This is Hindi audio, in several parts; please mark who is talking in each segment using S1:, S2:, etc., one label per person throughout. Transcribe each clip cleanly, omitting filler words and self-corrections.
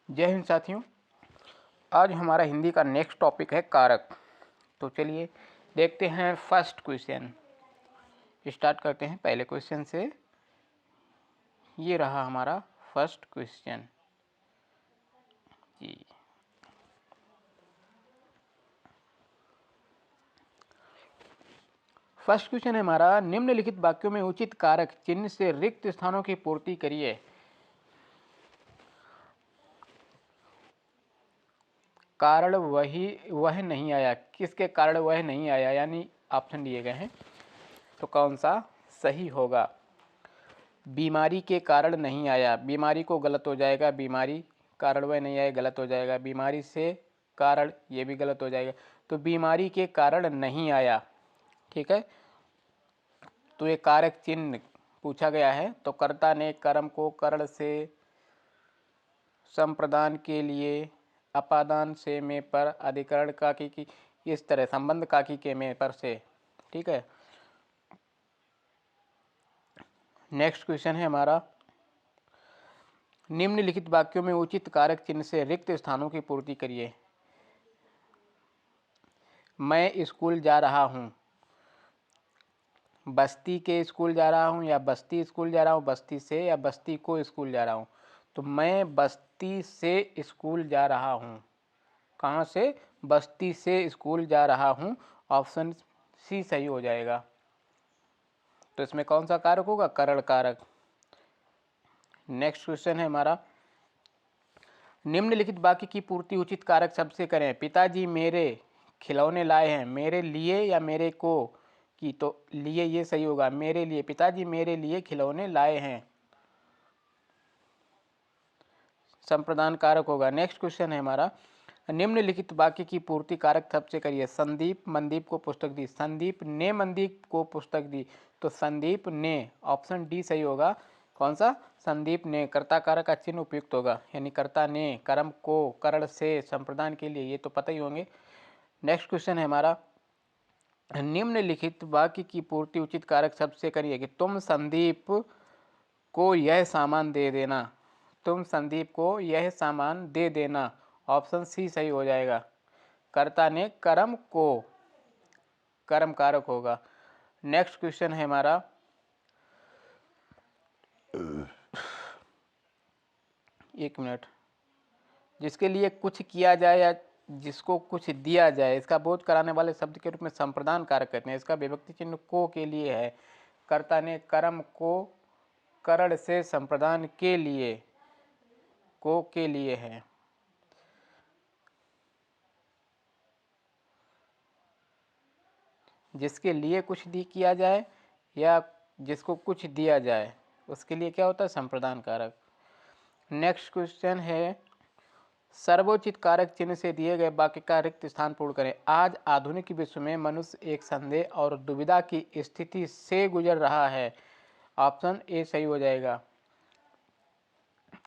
S1: जय हिंद साथियों। आज हमारा हिंदी का नेक्स्ट टॉपिक है कारक। तो चलिए देखते हैं फर्स्ट क्वेश्चन। स्टार्ट करते हैं पहले क्वेश्चन से। ये रहा हमारा फर्स्ट क्वेश्चन जी। फर्स्ट क्वेश्चन है हमारा, निम्नलिखित वाक्यों में उचित कारक चिन्ह से रिक्त स्थानों की पूर्ति करिए। कारण वह नहीं आया, किसके कारण वह नहीं आया, यानी ऑप्शन दिए गए हैं तो कौन सा सही होगा। बीमारी के कारण नहीं आया, बीमारी को गलत हो जाएगा, बीमारी कारण वह नहीं आया गलत हो जाएगा, बीमारी से कारण ये भी गलत हो जाएगा। तो बीमारी के कारण नहीं आया, ठीक है। तो ये कारक चिन्ह पूछा गया है। तो कर्ता ने कर्म को करण से संप्रदान के लिए अपादान से में पर अधिकरण काकी की, इस तरह संबंध काकी के में पर से, ठीक है। नेक्स्ट क्वेश्चन है हमारा, निम्नलिखित वाक्यों में उचित कारक चिन्ह से रिक्त स्थानों की पूर्ति करिए। मैं स्कूल जा रहा हूँ, बस्ती के स्कूल जा रहा हूँ या बस्ती स्कूल जा रहा हूँ, बस्ती से या बस्ती को स्कूल जा रहा हूँ। तो मैं बस्ती से स्कूल जा रहा हूँ। कहाँ से? बस्ती से स्कूल जा रहा हूँ। ऑप्शन सी सही हो जाएगा। तो इसमें कौन सा कारक होगा? करण कारक। नेक्स्ट क्वेश्चन है हमारा, निम्नलिखित वाक्य की पूर्ति उचित कारक शब्द से करें। पिताजी मेरे खिलौने लाए हैं, मेरे लिए या मेरे को की, तो लिए ये सही होगा। मेरे लिए, पिताजी मेरे लिए खिलौने लाए हैं, संप्रदान कारक होगा। नेक्स्ट क्वेश्चन है हमारा, निम्नलिखित वाक्य की पूर्ति कारक शब्द से करिए। संदीप मनदीप को पुस्तक दी, संदीप ने मनदीप को पुस्तक दी, तो संदीप ने, ऑप्शन डी सही होगा। कौन सा? संदीप ने। कर्ता कारक का चिन्ह उपयुक्त होगा, यानी कर्ता ने कर्म को करण से संप्रदान के लिए, ये तो पता ही होंगे। नेक्स्ट क्वेश्चन है हमारा, निम्नलिखित वाक्य की पूर्ति उचित कारक शब्द से करिए कि तुम संदीप को यह सामान दे देना, तुम संदीप को यह सामान दे देना। ऑप्शन सी सही हो जाएगा। कर्ता ने कर्म को, कर्म कारक होगा। नेक्स्ट क्वेश्चन है हमारा, एक मिनट, जिसके लिए कुछ किया जाए या जिसको कुछ दिया जाए, इसका बोध कराने वाले शब्द के रूप में संप्रदान कारक कहते हैं। इसका विभक्ति चिन्ह को के लिए है। कर्ता ने कर्म को करण से संप्रदान के लिए, को के लिए है। जिसके लिए कुछ किया जाए या जिसको कुछ दिया जाए, उसके लिए क्या होता है? संप्रदान कारक। नेक्स्ट क्वेश्चन है, सर्वोचित कारक चिन्ह से दिए गए वाक्य का रिक्त स्थान पूर्ण करें। आज आधुनिक विश्व में मनुष्य एक संदेह और दुविधा की स्थिति से गुजर रहा है। ऑप्शन ए सही हो जाएगा,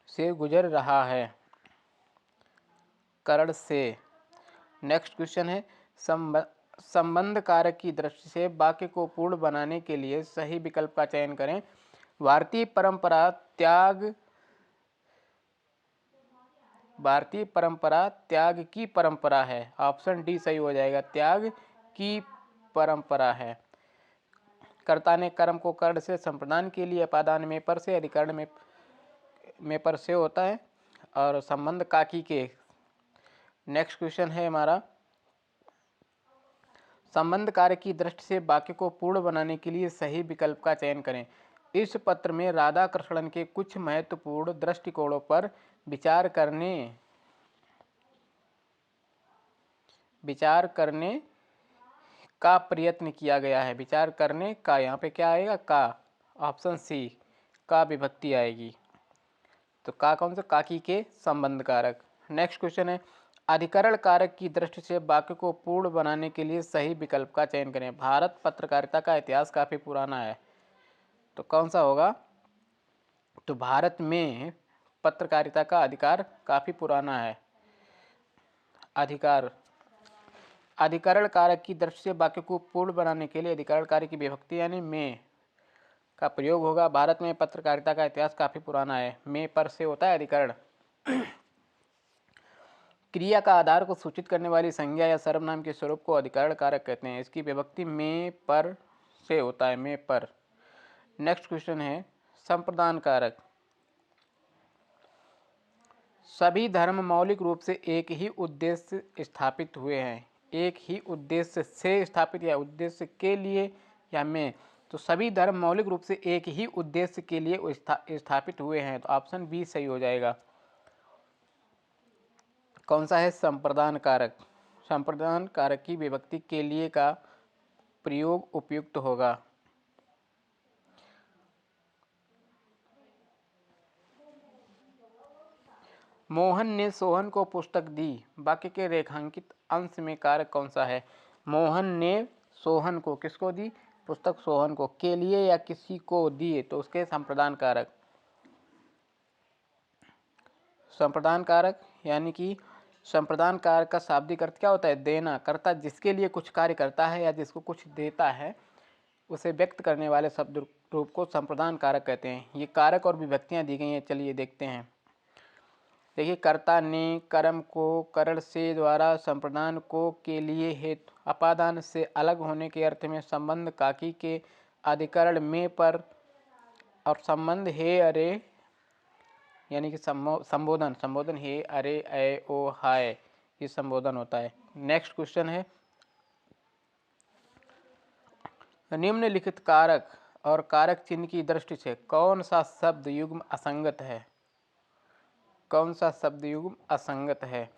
S1: से गुजर रहा है, करण से। नेक्स्ट क्वेश्चन है, संबंध कारक की दृष्टि से वाक्य को पूर्ण बनाने के लिए सही विकल्प का चयन करें। भारतीय परंपरा त्याग की परंपरा है। ऑप्शन डी सही हो जाएगा, त्याग की परंपरा है। कर्ता ने कर्म को कर्ण से संप्रदान के लिए अपादान में पर से, अधिकरण में पर से होता है, और संबंध काकी के। नेक्स्ट क्वेश्चन है हमारा, संबंध कार्य की दृष्टि से वाक्य को पूर्ण बनाने के लिए सही विकल्प का चयन करें। इस पत्र में राधा कृष्णन के कुछ महत्वपूर्ण दृष्टिकोणों पर विचार करने का प्रयत्न किया गया है। विचार करने का, यहाँ पे क्या आएगा? का। ऑप्शन सी, का विभक्ति आएगी। तो का कौन सा? काकी के संबंध कारक। नेक्स्ट क्वेश्चन है, अधिकरण कारक की दृष्टि से वाक्य को पूर्ण बनाने के लिए सही विकल्प का चयन करें। भारत पत्रकारिता का इतिहास काफ़ी पुराना है, तो कौन सा होगा? तो भारत में पत्रकारिता का अधिकार काफ़ी पुराना है। अधिकरण कारक की दृष्टि से वाक्य को पूर्ण बनाने के लिए अधिकरण कारक की विभक्ति यानी में का प्रयोग होगा। भारत में पत्रकारिता का इतिहास काफ़ी पुराना है, में पर से होता है अधिकरण। क्रिया का आधार को सूचित करने वाली संज्ञा या सर्वनाम के स्वरूप को अधिकरण कारक कहते हैं। इसकी विभक्ति में पर से होता है, में पर। नेक्स्ट क्वेश्चन है संप्रदान कारक। सभी धर्म मौलिक रूप से एक ही उद्देश्य स्थापित हुए हैं। एक ही उद्देश्य से स्थापित या उद्देश्य के लिए या में, तो सभी धर्म मौलिक रूप से एक ही उद्देश्य के लिए स्थापित हुए हैं, तो ऑप्शन बी सही हो जाएगा। कौन सा है? संप्रदान कारक। संप्रदान कारक की विभक्ति के लिए का प्रयोग उपयुक्त होगा। मोहन ने सोहन को पुस्तक दी। वाक्य के रेखांकित अंश में कारक कौन सा है? मोहन ने सोहन को, किसको दी? पुस्तक सोहन को, के लिए या किसी को दिए, तो उसके संप्रदान कारक। संप्रदान कारक यानी कि संप्रदान कारक का शाब्दिक अर्थ क्या होता है? देना। कर्ता जिसके लिए कुछ कार्य करता है या जिसको कुछ देता है उसे व्यक्त करने वाले शब्द रूप को संप्रदान कारक कहते हैं। ये कारक और विभक्तियां दी गई हैं, चलिए देखते हैं। देखिए, कर्ता ने कर्म को करण से द्वारा संप्रदान को के लिए हेतु अपादान से अलग होने के अर्थ में संबंध काकी के अधिकरण में पर और संबंध हे अरे यानी कि संबोधन हे अरे ऐ ओ हाय, ये संबोधन होता है। नेक्स्ट क्वेश्चन है निम्नलिखित कारक और कारक चिन्ह की दृष्टि से कौन सा शब्द युग्म असंगत है? कौन सा शब्द युग्म असंगत है?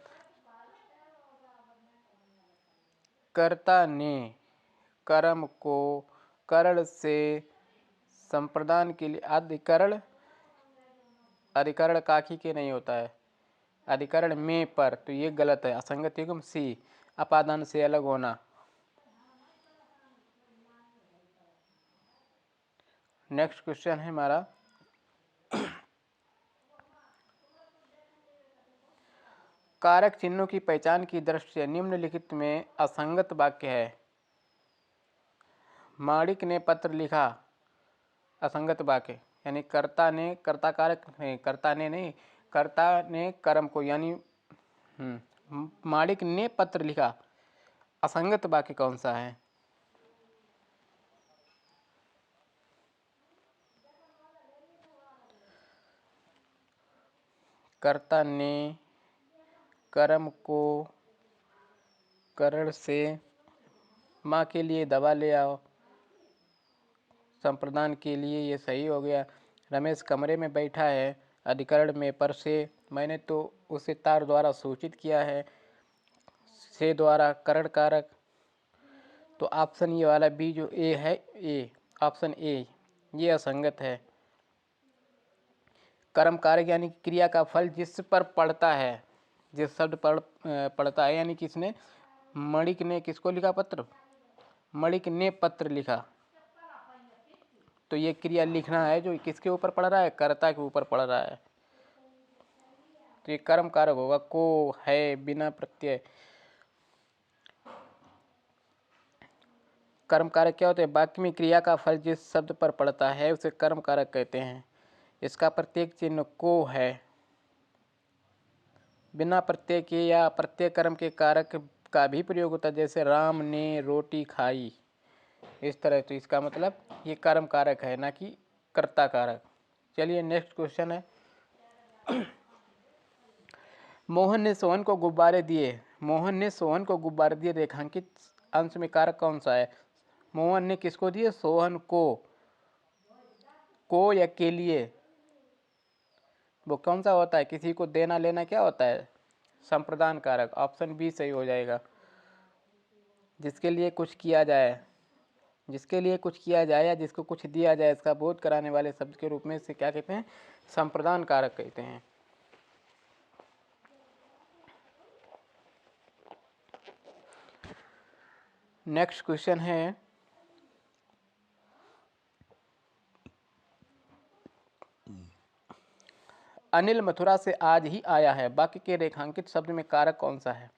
S1: कर्ता ने कर्म को करण से संप्रदान के लिए अधिकरण काकी के नहीं होता है, अधिकरण में पर, तो ये गलत है। असंगत युग्म सी, अपादान से अलग होना। नेक्स्ट क्वेश्चन है हमारा कारक चिन्हों की पहचान की दृष्टि से निम्नलिखित में असंगत वाक्य है। माणिक ने पत्र लिखा, असंगत वाक्य। यानी कर्ता ने, कर्ता कारक नहीं, कर्ता ने नहीं, कर्ता ने कर्म को, यानी माणिक ने पत्र लिखा, असंगत वाक्य कौन सा है? कर्ता ने कर्म को करण से माँ के लिए दवा ले आओ, संप्रदान के लिए, ये सही हो गया। रमेश कमरे में बैठा है, अधिकरण में पर से, मैंने तो उसे तार द्वारा सूचित किया है, से द्वारा करण कारक। तो ऑप्शन ये वाला बी जो ए है, ए, ऑप्शन ए, ये असंगत है। कर्म कारक यानी क्रिया का फल जिस पर पड़ता है, जिस शब्द पर पड़ता है, यानी किसने, मणिक ने किसको लिखा पत्र? मणिक ने पत्र लिखा, तो ये क्रिया लिखना है जो किसके ऊपर पड़ रहा है? कर्ता के ऊपर पड़ रहा है, तो ये कर्म कारक होगा। को है बिना प्रत्यय। कर्म कारक क्या होते हैं? वाक्य में क्रिया का फल जिस शब्द पर पड़ता है उसे कर्म कारक कहते हैं। इसका प्रत्येक चिन्ह को है। बिना प्रत्यय के या प्रत्यय कर्म के कारक का भी प्रयोग होता है, जैसे राम ने रोटी खाई, इस तरह। तो इसका मतलब ये कर्म कारक है, ना कि कर्ता कारक। चलिए नेक्स्ट क्वेश्चन है मोहन ने सोहन को गुब्बारे दिए। मोहन ने सोहन को गुब्बारे दिए, रेखांकित अंश में कारक कौन सा है? मोहन ने किसको दिए? सोहन को या के लिए, वो कौन सा होता है? किसी को देना लेना क्या होता है? संप्रदान कारक। ऑप्शन बी सही हो जाएगा। जिसके लिए कुछ किया जाए, जिसके लिए कुछ किया जाए या जिसको कुछ दिया जाए, इसका बोध कराने वाले शब्द के रूप में इसे क्या कहते हैं? संप्रदान कारक कहते हैं। नेक्स्ट क्वेश्चन है अनिल मथुरा से आज ही आया है। वाक्य के रेखांकित शब्द में कारक कौन सा है?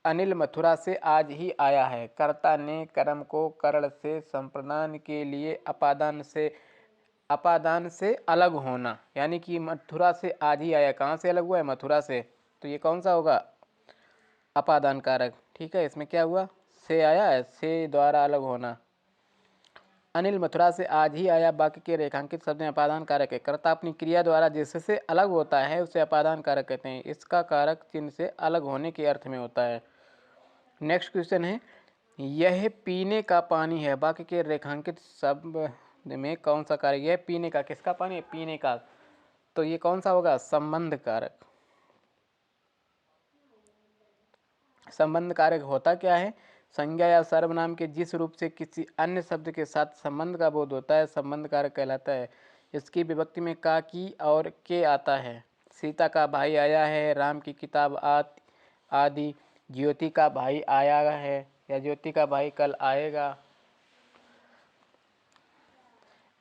S1: अनिल मथुरा से आज ही आया है। कर्ता ने कर्म को करण से संप्रदान के लिए अपादान से अपादान से अलग होना, यानी कि मथुरा से आज ही आया, कहाँ से अलग हुआ है? मथुरा से। तो ये कौन सा होगा? अपादान कारक। ठीक है, इसमें क्या हुआ? से आया है, से द्वारा अलग होना। अनिल मथुरा से आज ही आया, वाक्य के रेखांकित शब्द में अपादान कारक है। कर्ता अपनी क्रिया द्वारा जिससे अलग होता है उसे अपादान कारक कहते हैं। इसका कारक चिन्ह से अलग होने के अर्थ में होता है। नेक्स्ट क्वेश्चन है, यह पीने का पानी है, वाक्य के रेखांकित शब्द में कौन सा कारक? यह पीने का, किसका पानी है? पीने का। तो ये कौन सा होगा? संबंध कारक। संबंध कारक होता क्या है? संज्ञा या सर्वनाम के जिस रूप से किसी अन्य शब्द के साथ संबंध का बोध होता है संबंध कारक कहलाता है। इसकी विभक्ति में का, की और के आता है। सीता का भाई आया है, राम की किताब आदि। ज्योति का भाई आया है या ज्योति का भाई कल आएगा।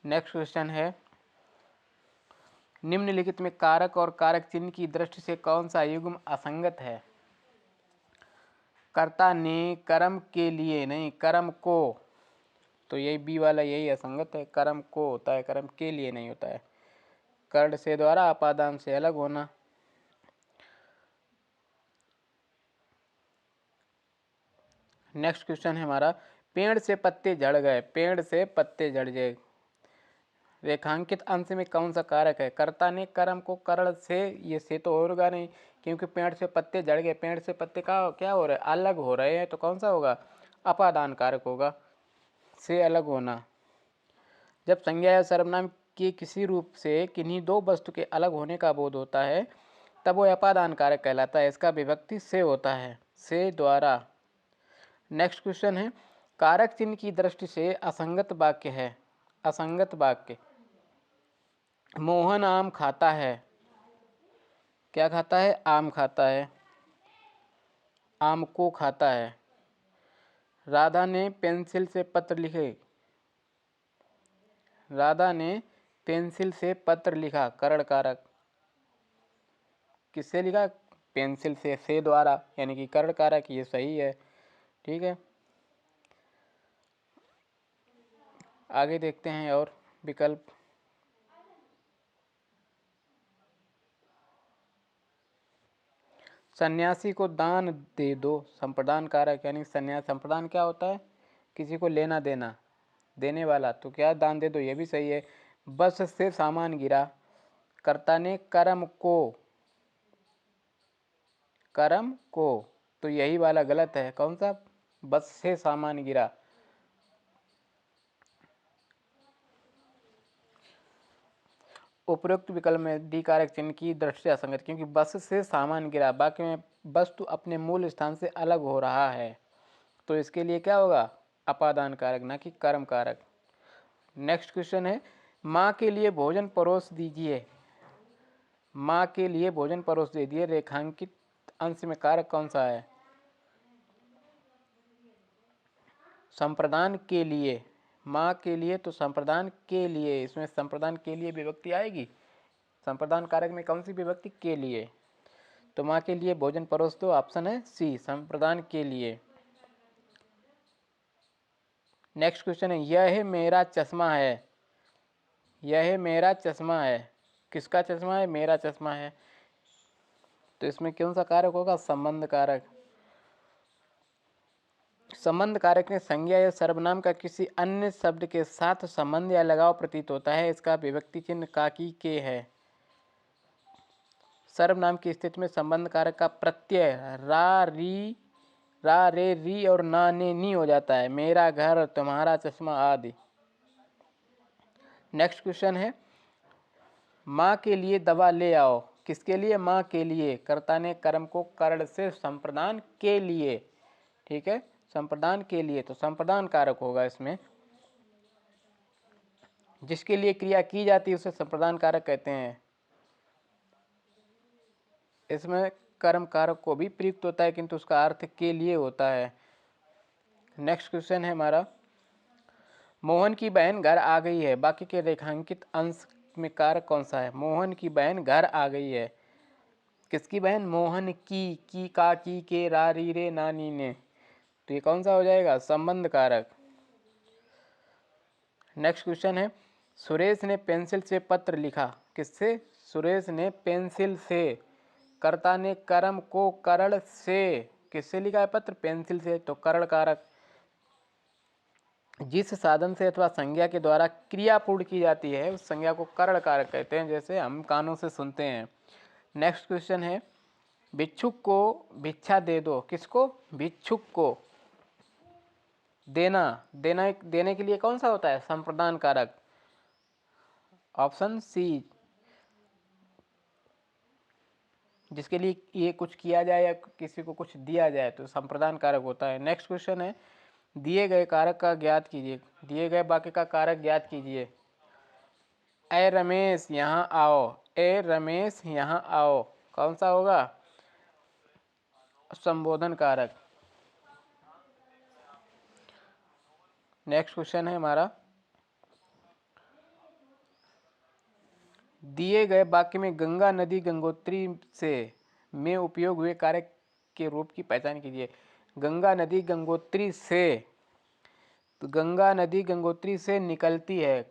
S1: नेक्स्ट क्वेश्चन है, निम्नलिखित में कारक और कारक चिन्ह की दृष्टि से कौन सा युग्म असंगत है? कर्ता ने कर्म के लिए, नहीं कर्म को, तो यही बी वाला यही असंगत है। कर्म को होता है, कर्म के लिए नहीं होता है। कर्ण से द्वारा अपादान से अलग होना। नेक्स्ट क्वेश्चन है हमारा, पेड़ से पत्ते झड़ गए, पेड़ से पत्ते झड़ गए, रेखांकित अंश में कौन सा कारक है? कर्ता ने कर्म को कर्ण से, ये से तो होगा नहीं, क्योंकि पेड़ से पत्ते झड़ गए, पेड़ से पत्ते का क्या हो रहा है? अलग हो रहे हैं, तो कौन सा होगा? अपादान कारक होगा, से अलग होना। जब संज्ञा या सर्वनाम के किसी रूप से किन्हीं दो वस्तु के अलग होने का बोध होता है तब वो अपादान कारक कहलाता है। इसका विभक्ति से होता है, से द्वारा। नेक्स्ट क्वेश्चन है, कारक चिन्ह की दृष्टि से असंगत वाक्य है। असंगत वाक्य, मोहन आम खाता है, क्या खाता है? आम खाता है, आम को खाता है। राधा ने पेंसिल से पत्र लिखे, राधा ने पेंसिल से पत्र लिखा, करण कारक। किससे लिखा? पेंसिल से द्वारा, यानी कि करण कारक, ये सही है। ठीक है, आगे देखते हैं और विकल्प। सन्यासी को दान दे दो, संप्रदान कारक, यानी सन्यास, संप्रदान क्या होता है? किसी को लेना देना, देने वाला, तो क्या दान दे दो, ये भी सही है। बस से सामान गिरा, कर्ता ने कर्म को, तो यही वाला गलत है। कौन सा? बस से सामान गिरा। उपरोक्त विकल्प में डी कारक चिन्ह की दृष्टि से असंगत, क्योंकि बस से सामान गिरा वाक्य में वस्तु अपने मूल स्थान से अलग हो रहा है, तो इसके लिए क्या होगा? अपादान कारक, ना कि कर्म कारक। नेक्स्ट क्वेश्चन है, माँ के लिए भोजन परोस दीजिए, माँ के लिए भोजन परोस दीजिए, रेखांकित अंश में कारक कौन सा है? संप्रदान के लिए, माँ के लिए, तो संप्रदान के लिए, इसमें संप्रदान के लिए विभक्ति आएगी। संप्रदान कारक में कौन सी विभक्ति? के लिए। तो माँ के लिए भोजन परोस दो, ऑप्शन है सी, संप्रदान के लिए। नेक्स्ट क्वेश्चन है, यह मेरा चश्मा है, यह मेरा चश्मा है, किसका चश्मा है? मेरा चश्मा है, तो इसमें कौन सा कारक होगा? संबंध कारक। संबंध कारक में संज्ञा या सर्वनाम का किसी अन्य शब्द के साथ संबंध या लगाव प्रतीत होता है। इसका विभक्ति चिन्ह का, की, के है। सर्वनाम की स्थिति में संबंध कारक का प्रत्यय रा, री, रा, रे, री और ना, ने, नी हो जाता है। मेरा घर, तुम्हारा चश्मा आदि। नेक्स्ट क्वेश्चन है, माँ के लिए दवा ले आओ, किसके लिए? माँ के लिए, कर्ता ने कर्म को कर्ण से संप्रदान के लिए, ठीक है, संप्रदान के लिए, तो संप्रदान कारक होगा इसमें। जिसके लिए क्रिया की जाती है उसे संप्रदान कारक कहते हैं। इसमें कर्म कारक को भी प्रयुक्त होता है, किंतु उसका अर्थ के लिए होता है। नेक्स्ट क्वेश्चन है हमारा, मोहन की बहन घर आ गई है, वाक्य के रेखांकित अंश में कारक कौन सा है? मोहन की बहन घर आ गई है, किसकी बहन? मोहन की का, की, के, रा, री, रे, ना, नी, ने, तो ये कौन सा हो जाएगा? संबंध कारक। नेक्स्ट क्वेश्चन है, सुरेश ने पेंसिल से पत्र लिखा। किससे? सुरेश ने पेंसिल से। कर्ता ने कर्म को करण से। किससे लिखा है पत्र? पेंसिल से, तो करण कारक। जिस साधन से अथवा संज्ञा के द्वारा क्रिया पूर्ण की जाती है उस संज्ञा को करण कारक कहते हैं, जैसे हम कानों से सुनते हैं। नेक्स्ट क्वेश्चन है, भिक्षुक को भिक्षा दे दो। किसको? भिक्षुक को। देना, देने के लिए कौन सा होता है? संप्रदान कारक। Option C. जिसके लिए ये कुछ किया जाए या किसी को कुछ दिया जाए तो संप्रदान कारक होता है। नेक्स्ट क्वेश्चन है, दिए गए कारक का ज्ञात कीजिए। दिए गए वाक्य का कारक ज्ञात कीजिए। ए रमेश यहाँ आओ। ए रमेश यहाँ आओ कौन सा होगा? संबोधन कारक। नेक्स्ट क्वेश्चन है हमारा, दिए गए वाक्य में गंगा नदी गंगोत्री से में उपयोग हुए कारक के रूप की पहचान कीजिए। गंगा नदी गंगोत्री से, तो गंगा नदी गंगोत्री से निकलती है।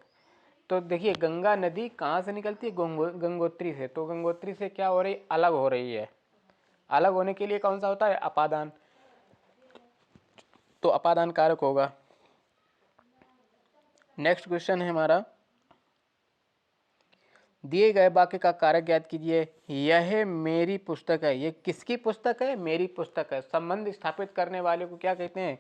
S1: तो देखिए गंगा नदी कहाँ से निकलती है? गंगोत्री से। तो गंगोत्री से क्या हो रही? अलग हो रही है। अलग होने के लिए कौन सा होता है? अपादान। तो अपादान कारक होगा। नेक्स्ट क्वेश्चन है हमारा, दिए गए वाक्य का कारक ज्ञात कीजिए। यह मेरी पुस्तक है। ये किसकी पुस्तक है? मेरी पुस्तक है। संबंध स्थापित करने वाले को क्या कहते हैं?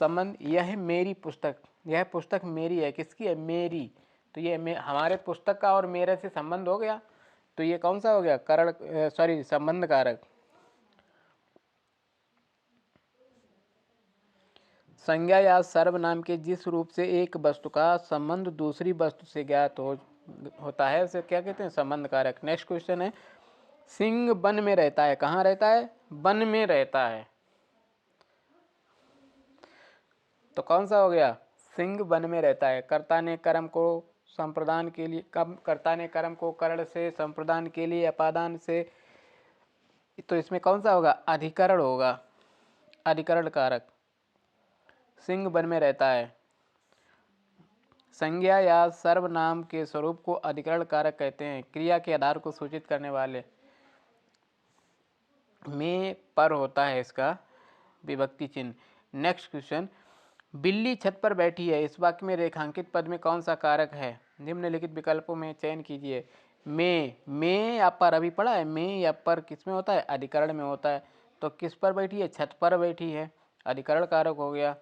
S1: संबंध। यह मेरी पुस्तक, यह पुस्तक मेरी है। किसकी है? मेरी। तो ये हमारे पुस्तक का और मेरे से संबंध हो गया, तो ये कौन सा हो गया? संबंध कारक। संज्ञा या सर्वनाम के जिस रूप से एक वस्तु का संबंध दूसरी वस्तु से ज्ञात होता है उसे क्या कहते हैं? संबंध कारक। नेक्स्ट क्वेश्चन है, सिंह वन में रहता है। कहाँ रहता है? वन में रहता है। तो कौन सा हो गया? सिंह वन में रहता है। कर्ता ने कर्म को संप्रदान के लिए कर्ता ने कर्म को करण से, संप्रदान के लिए अपादान से, तो इसमें कौन सा होगा? अधिकरण होगा। अधिकरण कारक। सिंह वन में रहता है। संज्ञा या सर्वनाम के स्वरूप को अधिकरण कारक कहते हैं। क्रिया के आधार को सूचित करने वाले में पर होता है इसका विभक्ति चिन्ह। नेक्स्ट क्वेश्चन, बिल्ली छत पर बैठी है। इस वाक्य में रेखांकित पद में कौन सा कारक है? निम्नलिखित विकल्पों में चयन कीजिए। में या पर अभी पढ़ा है। में या पर किस में होता है? अधिकरण में होता है। तो किस पर बैठी है? छत पर बैठी है। अधिकरण कारक हो गया।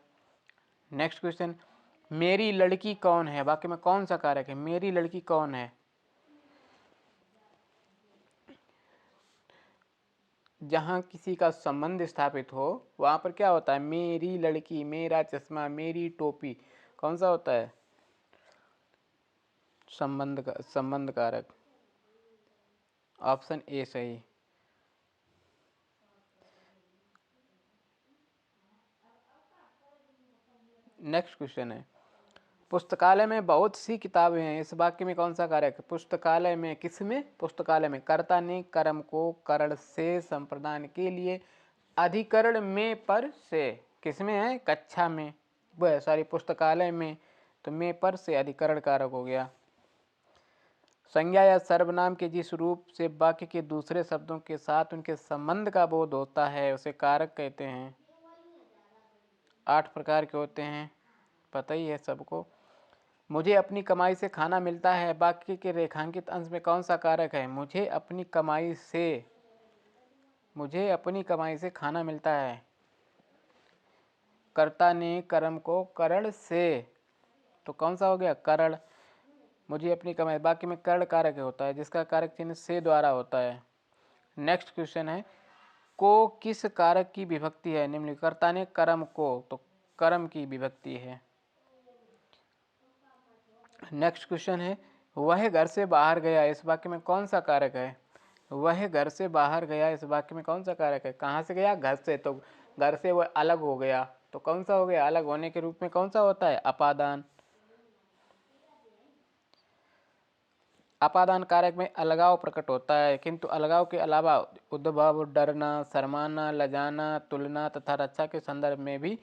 S1: नेक्स्ट क्वेश्चन, मेरी लड़की कौन है? वाक्य में कौन सा कारक है? मेरी लड़की कौन है। जहाँ किसी का संबंध स्थापित हो वहाँ पर क्या होता है? मेरी लड़की, मेरा चश्मा, मेरी टोपी, कौन सा होता है? संबंध कारक। ऑप्शन ए सही। नेक्स्ट क्वेश्चन है, पुस्तकालय में बहुत सी किताबें हैं। इस वाक्य में कौन सा कारक है? पुस्तकालय में। किस में? पुस्तकालय में। कर्ता ने कर्म को करण से, संप्रदान के लिए, अधिकरण में पर से। किस में है? कक्षा में, पुस्तकालय में। तो में पर से अधिकरण कारक हो गया। संज्ञा या सर्वनाम के जिस रूप से वाक्य के दूसरे शब्दों के साथ उनके संबंध का बोध होता है उसे कारक कहते हैं। 8 प्रकार के होते हैं, पता ही है सबको। मुझे अपनी कमाई से खाना मिलता है। वाक्य के रेखांकित अंश में कौन सा कारक है? मुझे अपनी कमाई से खाना मिलता है। कर्ता ने कर्म को करण से, तो कौन सा हो गया? करण। मुझे अपनी कमाई, वाक्य में करण कारक होता है जिसका कारक चिन्ह से द्वारा होता है। नेक्स्ट क्वेश्चन है, को किस कारक की विभक्ति है? निम्न, कर्ता ने कर्म को, तो कर्म की विभक्ति है। नेक्स्ट क्वेश्चन है, वह घर से बाहर गया। इस वाक्य में कौन सा कारक है? वह घर से बाहर गया, इस वाक्य में कौन सा कारक है? कहाँ से गया? घर से। तो घर से वह अलग हो गया, तो कौन सा हो गया? अलग होने के रूप में कौन सा होता है? अपादान। अपादान कारक में अलगाव प्रकट होता है, किंतु अलगाव के अलावा उद्भव, डरना, शर्माना, लजाना, तुलना तथा रक्षा के संदर्भ में भी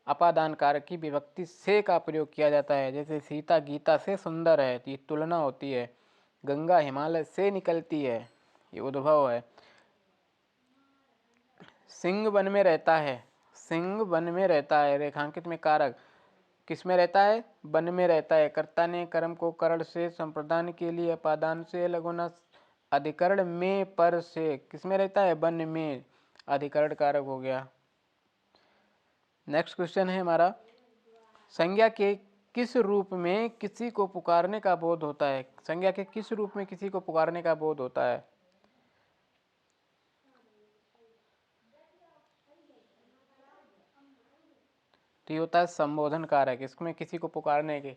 S1: अपादान कारक की विभक्ति से का प्रयोग किया जाता है। जैसे सीता गीता से सुंदर है, तो ये तुलना होती है। गंगा हिमालय से निकलती है, ये उद्भव है। सिंह वन में रहता है, सिंह वन में रहता है, रेखांकित में कारक किस में रहता है? वन में रहता है। कर्ता ने कर्म को करण से संप्रदान के लिए अपादान से अलग होना, अधिकरण में पर से किस में रहता है? वन में, अधिकरण कारक हो गया। नेक्स्ट क्वेश्चन है हमारा, संज्ञा के किस रूप में किसी को पुकारने का बोध होता है? संज्ञा के किस रूप में किसी को पुकारने का बोध होता है? तो ये होता है संबोधन कारक। इसमें किसी को पुकारने के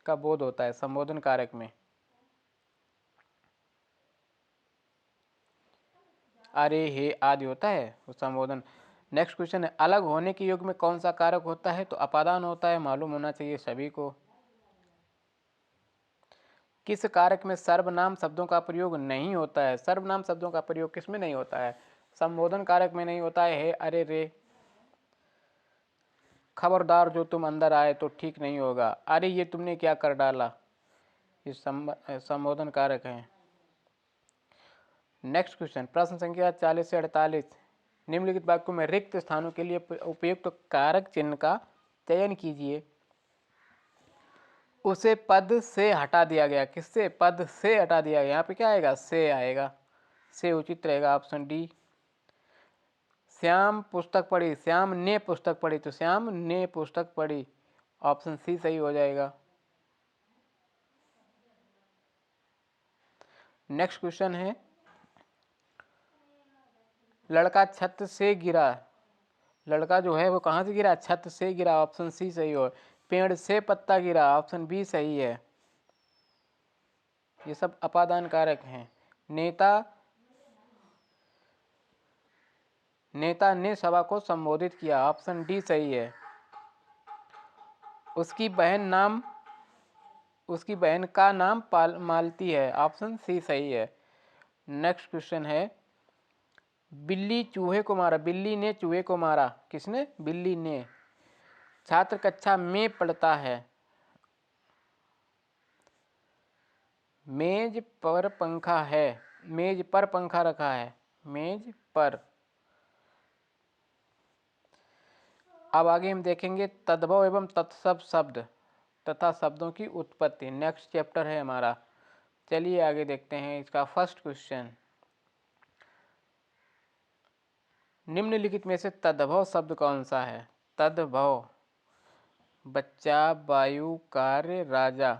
S1: का बोध होता है संबोधन कारक में। अरे हे आदि होता है वो संबोधन। नेक्स्ट क्वेश्चन है, अलग होने के युग में कौन सा कारक होता है? तो अपादान होता है, मालूम होना चाहिए सभी को। किस कारक में सर्वनाम शब्दों का प्रयोग नहीं होता है? सर्वनाम शब्दों का प्रयोग किस में नहीं होता है? संबोधन कारक में नहीं होता है। अरे रे, खबरदार जो तुम अंदर आए तो ठीक नहीं होगा, अरे ये तुमने क्या कर डाला, ये संबोधन कारक है। नेक्स्ट क्वेश्चन, प्रश्न संख्या 40 से 48, निम्नलिखित वाक्यों में रिक्त स्थानों के लिए उपयुक्त तो कारक चिन्ह का चयन कीजिए। उसे पद से हटा दिया गया। किससे? पद से हटा दिया गया। यहाँ पे क्या आएगा? से आएगा, से उचित रहेगा, ऑप्शन डी। श्याम पुस्तक पढ़ी, श्याम ने पुस्तक पढ़ी, तो श्याम ने पुस्तक पढ़ी, ऑप्शन सी सही हो जाएगा। नेक्स्ट क्वेश्चन है, लड़का छत से गिरा, लड़का जो है वो कहाँ से गिरा? छत से गिरा, ऑप्शन सी सही हो। पेड़ से पत्ता गिरा, ऑप्शन बी सही है। ये सब अपादान कारक हैं। नेता ने सभा को संबोधित किया, ऑप्शन डी सही है। उसकी बहन का नाम मालती है, ऑप्शन सी सही है। नेक्स्ट क्वेश्चन है, बिल्ली चूहे को मारा, बिल्ली ने चूहे को मारा, किसने? बिल्ली ने। छात्र कक्षा में पढ़ता है, मेज पर पंखा है, मेज पर पंखा रखा है, मेज पर। अब आगे हम देखेंगे तद्भव एवं तत्सम शब्द तथा शब्दों की उत्पत्ति। नेक्स्ट चैप्टर है हमारा। चलिए आगे देखते हैं इसका फर्स्ट क्वेश्चन, निम्नलिखित में से तद्भव शब्द कौन सा है? तद्भव, बच्चा, वायु, कार्य, राजा।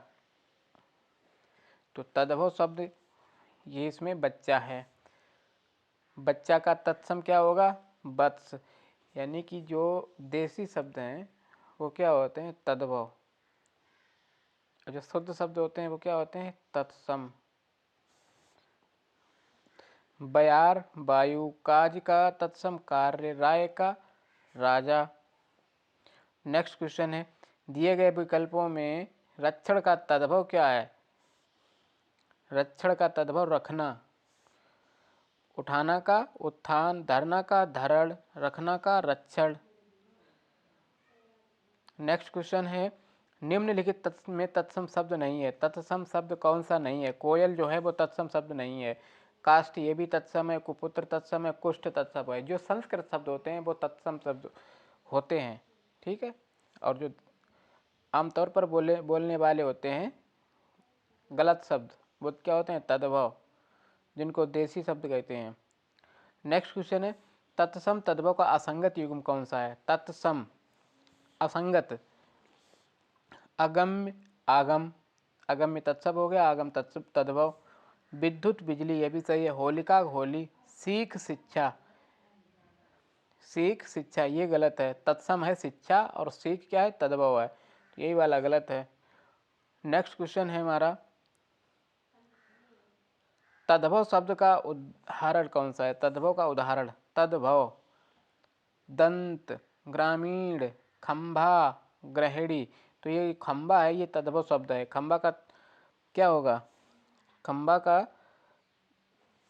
S1: तो तद्भव शब्द ये इसमें बच्चा है। बच्चा का तत्सम क्या होगा? वत्स। यानी कि जो देसी शब्द हैं वो क्या होते हैं? तद्भव। और जो शुद्ध शब्द होते हैं वो क्या होते हैं? तत्सम। बयार, वायु, काज का तत्सम, कार्य, राय का राजा। नेक्स्ट क्वेश्चन है, दिए गए विकल्पों में रक्षण का तद्भव क्या है? रक्षण का तद्भव रखना, उठाना का उत्थान, धरना का धरण, रखना का रक्षण। नेक्स्ट क्वेश्चन है, निम्नलिखित में तत्सम शब्द नहीं है। तत्सम शब्द कौन सा नहीं है? कोयल जो है वो तत्सम शब्द नहीं है। काष्ठ ये भी तत्सम है, कुपुत्र तत्सम है, कुष्ठ तत्सम है। जो संस्कृत शब्द होते हैं वो तत्सम शब्द होते हैं, ठीक है। और जो आमतौर पर बोलने वाले होते हैं गलत शब्द, वो क्या होते हैं? तद्भव, जिनको देसी शब्द कहते हैं। नेक्स्ट क्वेश्चन है, तत्सम तद्भव का असंगत युग्म कौन सा है? तत्सम असंगत, अगम्य, आगम, अगम्य तत्सम हो गया, आगम तद्भव। विद्युत बिजली ये भी सही है। होलिका होली, सीख शिक्षा, सीख शिक्षा ये गलत है। तत्सम है शिक्षा और सीख क्या है? तद्भव है, यही वाला गलत है। नेक्स्ट क्वेश्चन है हमारा, तद्भव शब्द का उदाहरण कौन सा है? तद्भव का उदाहरण, तद्भव, दंत, ग्रामीण, खंभा, ग्रहिणी। तो ये खंभा है, ये तद्भव शब्द है। खंभा का क्या होगा? खंभा का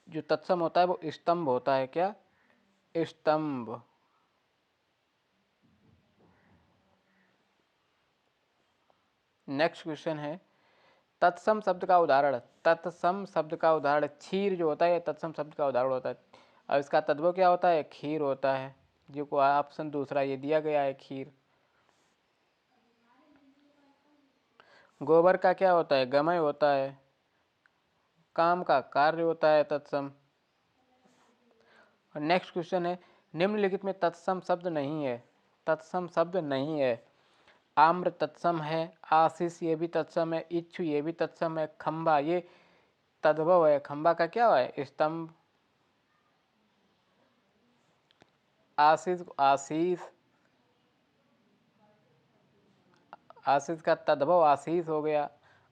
S1: जो तत्सम होता है वो स्तंभ होता है। क्या? स्तंभ। नेक्स्ट क्वेश्चन है तत्सम शब्द का उदाहरण। तत्सम शब्द का उदाहरण क्षीर जो होता है तत्सम शब्द का उदाहरण होता है। और इसका तद्भव क्या होता है? खीर होता है, जो को ऑप्शन दूसरा ये दिया गया है, खीर। गोबर का क्या होता है? गमय होता है। काम का कार्य होता है तत्सम। नेक्स्ट क्वेश्चन है निम्नलिखित में तत्सम शब्द नहीं है। तत्सम शब्द नहीं है। आम्र तत्सम है, आशीष ये भी तत्सम है, इच्छु ये भी तत्सम है, खंबा ये तद्भव है। खंबा का क्या है? स्तंभ। आशीष आशीष आशीष का तद्भव आशीष हो गया।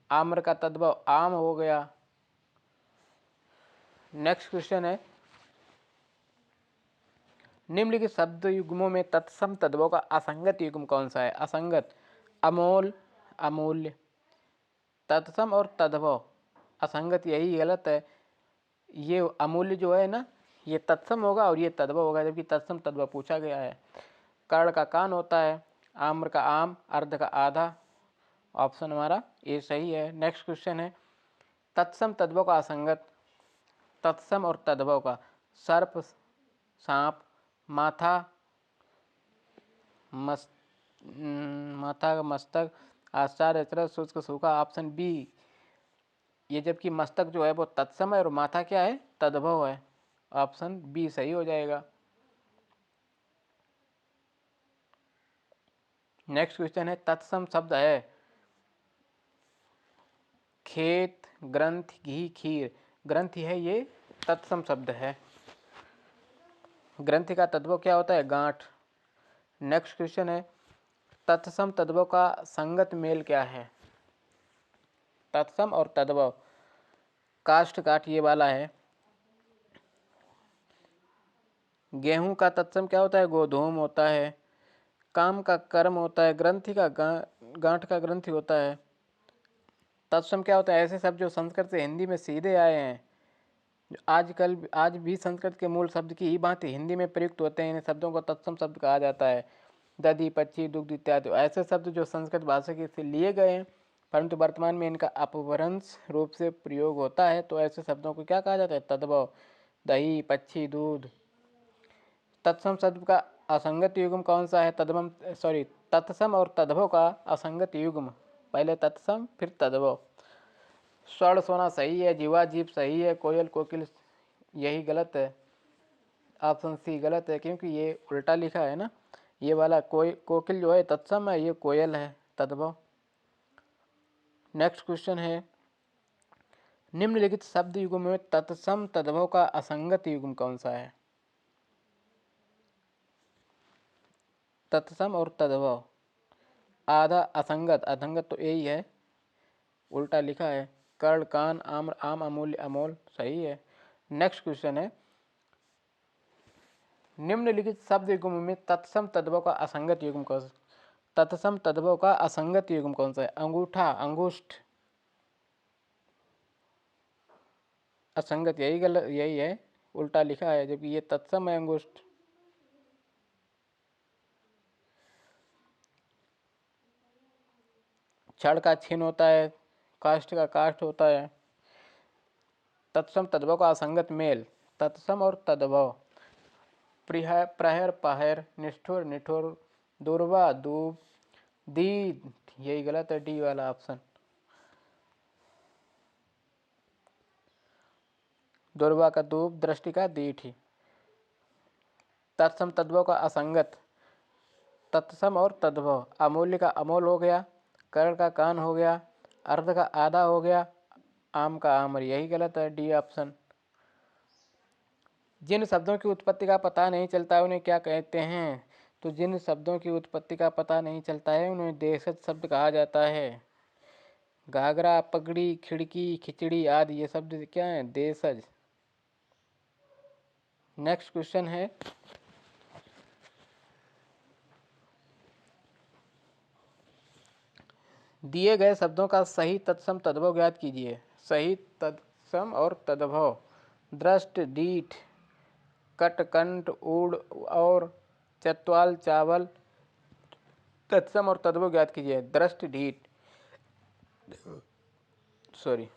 S1: आम्र का तद्भव आम हो गया। नेक्स्ट क्वेश्चन है निम्नलिखित शब्द युग्मों में तत्सम तद्भव का असंगत युग्म कौन सा है? असंगत अमोल, अमूल्य। तत्सम और तद्भव असंगत, यही गलत है। ये अमूल्य जो है ना, ये तत्सम होगा और ये तद्भव होगा, जबकि तत्सम तद्भव पूछा गया है। कर्ण का कान होता है, आम्र का आम, अर्ध का आधा। ऑप्शन हमारा ये सही है। नेक्स्ट क्वेश्चन है तत्सम तद्भव का असंगत। तत्सम और तद्भव का सर्प, सांप, माथा, माथा का मस्तक, आचार्य अचरज, शुष्क सूखा। ऑप्शन बी ये, जबकि मस्तक जो है वो तत्सम है और माथा क्या है? तद्भव है। ऑप्शन बी सही हो जाएगा। नेक्स्ट क्वेश्चन है तत्सम शब्द है खेत, ग्रंथ, घी, खीर। ग्रंथि है ये तत्सम शब्द है। ग्रंथि का तद्भव क्या होता है? गांठ। नेक्स्ट क्वेश्चन है तत्सम तद्भव का संगत मेल क्या है? तत्सम और तद्भव काष्ठ काठ ये वाला है। गेहूं का तत्सम क्या होता है? गोधूम होता है। काम का कर्म होता है। ग्रंथि का गांठ का ग्रंथि होता है। तत्सम क्या होता है? ऐसे शब्द जो संस्कृत से हिंदी में सीधे आए हैं, आजकल आज भी संस्कृत के मूल शब्द की ही भांति हिंदी में प्रयुक्त होते हैं, इन शब्दों को तत्सम शब्द कहा जाता है। दधि, पक्षी, दुग्ध इत्यादि ऐसे शब्द जो संस्कृत भाषा के से लिए गए हैं, परंतु वर्तमान में इनका अपभ्रंश रूप से प्रयोग होता है, तो ऐसे शब्दों को क्या कहा जाता है? तद्भव। दही, पक्षी, दूध। तत्सम शब्द का असंगत युग्म कौन सा है? तत्सम और तद्भव का असंगत युग्म, पहले तत्सम फिर तद्भव। स्वर्ण सोना सही है, जीवा जीव सही है, कोयल कोकिल यही गलत है। ऑप्शन सी गलत है, क्योंकि ये उल्टा लिखा है ना। ये वाला कोकिल जो है तत्सम है, ये कोयल है तद्भव। नेक्स्ट क्वेश्चन है निम्नलिखित शब्द युग्म में तत्सम तद्भव का असंगत युग्म कौन सा है? तत्सम और तद्भव आधा असंगत, असंगत तो यही है, उल्टा लिखा है। कर्ण, कान, आम्र, आम, अमूल्य, अमोल सही है। नेक्स्ट क्वेश्चन है निम्नलिखित शब्द युग्म में तत्सम तद्भव का असंगत युग्म कौन सा? तत्सम तद्भव का असंगत युग्म कौन सा है? अंगूठा, अंगुष्ठ। असंगत यही गलत, यही है, उल्टा लिखा है, जबकि ये तत्सम है अंगुष्ठ। छड़ का छिन होता है, काष्ठ का काष्ठ होता है। तत्सम तद्भव का असंगत मेल, तत्सम और तद्भव प्रहर, पहर, निष्ठुर, निठुर, दुर्वा, दूब, दी यही गलत है, डी वाला ऑप्शन। दुर्वा का दूब, दृष्टि का दीठी। तत्सम तद्भव का असंगत तत्सम और तद्भव, अमूल्य का अमोल हो गया, कर्ण का कान हो गया, अर्ध का आधा हो गया, आम का आमर यही गलत है, डी ऑप्शन। जिन शब्दों की उत्पत्ति का पता नहीं चलता है उन्हें क्या कहते हैं? तो जिन शब्दों की उत्पत्ति का पता नहीं चलता है उन्हें देशज शब्द कहा जाता है। घाघरा, पगड़ी, खिड़की, खिचड़ी आदि ये शब्द क्या हैं? देशज। नेक्स्ट क्वेश्चन है दिए गए शब्दों का सही तत्सम तद्भव ज्ञात कीजिए। सही तत्सम और तद्भव दृष्ट, डीठ, कटकंठ, ऊड़ और चतवाल, चावल। तत्सम और तद्भव ज्ञात कीजिए। दृष्ट, ढीठ, सॉरी,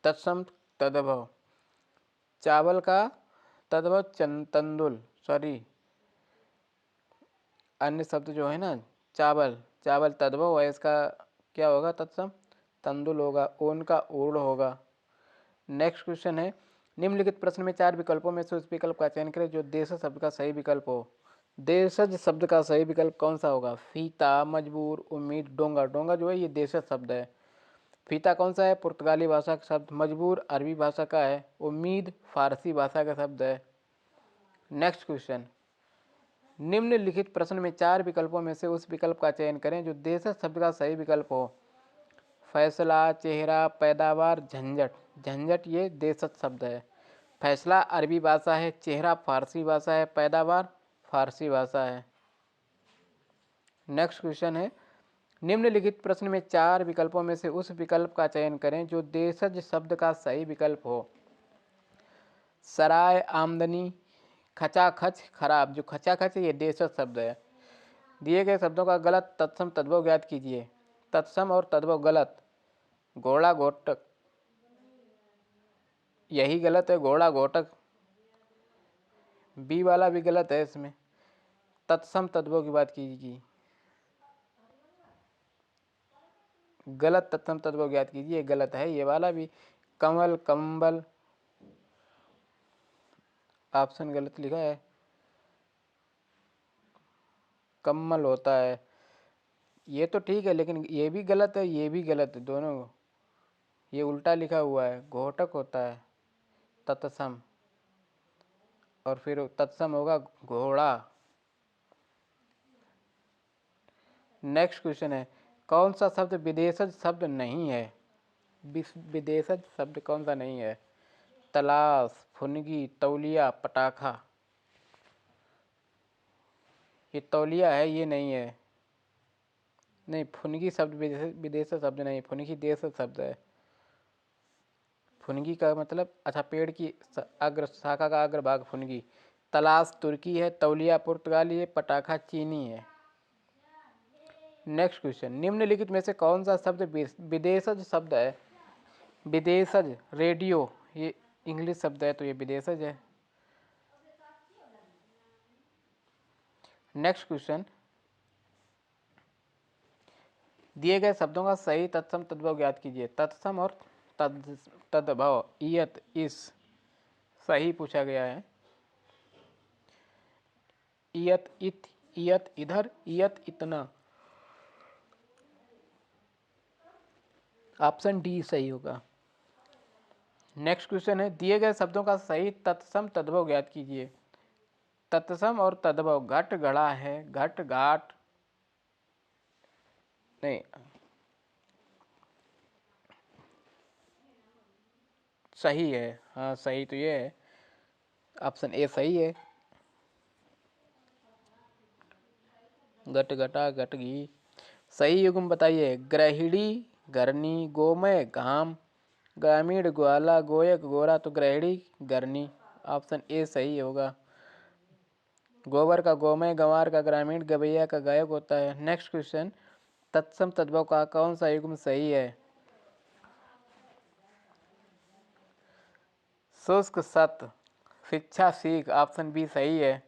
S1: तत्सम तद्भव, चावल का तद्भव तंदुल, सॉरी अन्य शब्द जो है ना, चावल, चावल तद्भव है, इसका क्या होगा, तत्सम तंदुल होगा, ओन का ऊर्ण होगा। नेक्स्ट क्वेश्चन है, निम्नलिखित प्रश्न में 4 विकल्पों में से उस विकल्प का चयन करें जो देशज शब्द का सही विकल्प हो। देशज शब्द का सही विकल्प कौन सा होगा? फीता, मजबूर, उम्मीद, डोंगा। डोंगा जो है ये देशज शब्द है। फीता कौन सा है? पुर्तगाली भाषा का शब्द। मजबूर अरबी भाषा का है। उम्मीद फारसी भाषा का शब्द है। नेक्स्ट क्वेश्चन, निम्नलिखित प्रश्न में 4 विकल्पों में से उस विकल्प का चयन करें जो देशज शब्द का सही विकल्प हो। फैसला, चेहरा, पैदावार, झंझट। झंझट ये देशज शब्द है। फैसला अरबी भाषा है, चेहरा फारसी भाषा है, पैदावार फारसी भाषा है। नेक्स्ट क्वेश्चन है, निम्नलिखित प्रश्न में 4 विकल्पों में से उस विकल्प का चयन करें जो देशज शब्द का सही विकल्प हो। सराय, आमदनी, खचाखच, खराब। जो खचाखच है ये देशज शब्द है। दिए गए शब्दों का गलत तत्सम तद्भव ज्ञात कीजिए। तत्सम और तद्भव गलत। घोड़ा घोटक, यही गलत है, घोड़ा घोटक। बी वाला भी गलत है इसमें। तत्सम तद्भव की बात कीजिए। गलत तत्सम तद्भव ज्ञात कीजिए, गलत है ये वाला भी। कमल, कंबल, ऑप्शन गलत लिखा है। कम्मल होता है, ये तो ठीक है, लेकिन ये भी गलत है, ये भी गलत है, दोनों ये उल्टा लिखा हुआ है। घोटक होता है तत्सम, और फिर तत्सम होगा घोड़ा। नेक्स्ट क्वेश्चन है, कौन सा शब्द विदेशज शब्द नहीं है? विदेशज शब्द कौन सा नहीं है? तलाश, फुनगी, तौलिया, पटाखा। ये तौलिया है, ये नहीं है। नहीं, फुनगी शब्द विदेश शब्द नहीं, फुनगी देश शब्द है। फुनगी का मतलब, अच्छा, पेड़ की अग्र शाखा का अग्रभाग फुनगी। तलाश तुर्की है, तौलिया पुर्तगाली है, पटाखा चीनी है। नेक्स्ट क्वेश्चन, निम्नलिखित में से कौन सा शब्द विदेशज शब्द है? विदेशज, रेडियो, ये इंग्लिश शब्द है तो ये विदेशज है। नेक्स्ट क्वेश्चन, दिए गए शब्दों का सही तत्सम तद्भव ज्ञात कीजिए। तत्सम और तद्भव, इयत, इस, सही पूछा गया है। इयत, इत, इयत, इधर, इयत, इतना। ऑप्शन डी सही होगा। नेक्स्ट क्वेश्चन है, दिए गए शब्दों का सही तत्सम तद्भव ज्ञात कीजिए। तत्सम और तद्भव, घट घड़ा है, घट घाट, नहीं, सही है, हाँ सही तो ये है, ऑप्शन ए सही है। घट घटा, घट घी। सही युग्म बताइए। ग्रहिणी, घरनी, गोमय, घाम, ग्रामीण, ग्वाला, गोयक, गोरा। तो ग्रहिणी, घरनी, ऑप्शन ए सही होगा। गोबर का गोमय, गंवार का ग्रामीण, गवैया का गायक होता है। नेक्स्ट क्वेश्चन, तत्सम तद्भव का कौन सा युग्म सही है? शुष्क, सत्य, शिक्षा, सीख। ऑप्शन बी सही है।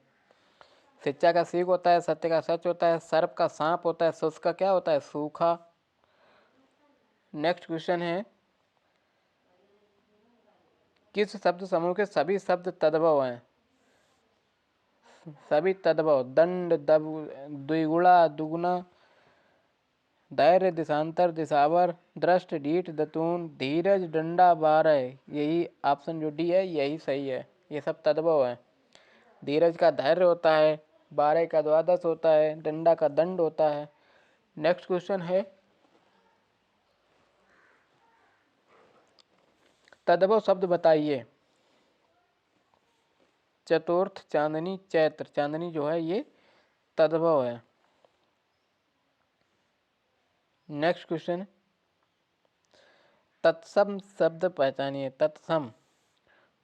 S1: शिक्षा का सीख होता है, सत्य का सच होता है, सर्प का सांप होता है, शुष्क का क्या होता है? सूखा। नेक्स्ट क्वेश्चन है, किस शब्द समूह के सभी शब्द तद्भव हैं? सभी तद्भव, दंड, द्विगुणा, दुगुना, धैर्य, दिशांतर, दिशावर, दृष्ट, ढीठ, दतून, धीरज, डंडा, बारह। यही ऑप्शन जो डी है यही सही है, ये सब तद्भव है। धीरज का धैर्य होता है, बारह का द्वादश होता है, डंडा का दंड होता है। नेक्स्ट क्वेश्चन है, तद्भव शब्द बताइए। चतुर्थ, चांदनी, चैत्र। चांदनी जो है ये तद्भव है। नेक्स्ट क्वेश्चन, तत्सम शब्द पहचानिए। तत्सम,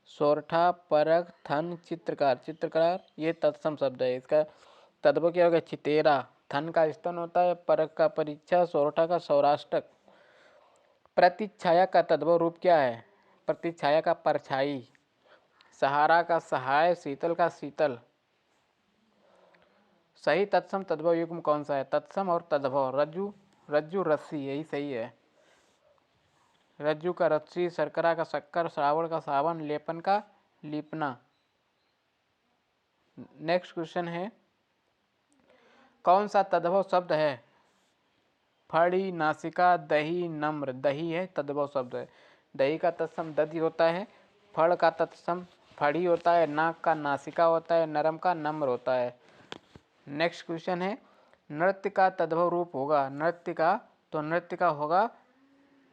S1: सोरठा, परख, थन, चित्रकार। चित्रकार ये तत्सम शब्द है, इसका तद्भव क्या होगा? चितेरा। थन का स्तन होता है, परक का परीक्षा, सोरठा का सौराष्ट्रक। प्रतिच्छाया का तद्भव रूप क्या है? प्रतिच्छाया का परछाई, सहारा का सहाय, शीतल का शीतल। सही तत्सम तद्भव युग्म कौन सा है? तत्सम और तद्भव, रज्जु रज्जु रस्सी, यही सही है। रज्जु का रस्सी, शर्करा का शक्कर, श्रावण का सावन, लेपन का लीपना। नेक्स्ट क्वेश्चन है, कौन सा तद्भव शब्द है? फड़ी, नासिका, दही, नम्र। दही है तद्भव शब्द है। दही का तत्सम दधि होता है, फड़ का तत्सम फड़ी होता है, नाक का नासिका होता है, नरम का नम्र होता है। नेक्स्ट क्वेश्चन है, नृत्य का तद्भव रूप होगा? नृत्य का, तो नृत्य का होगा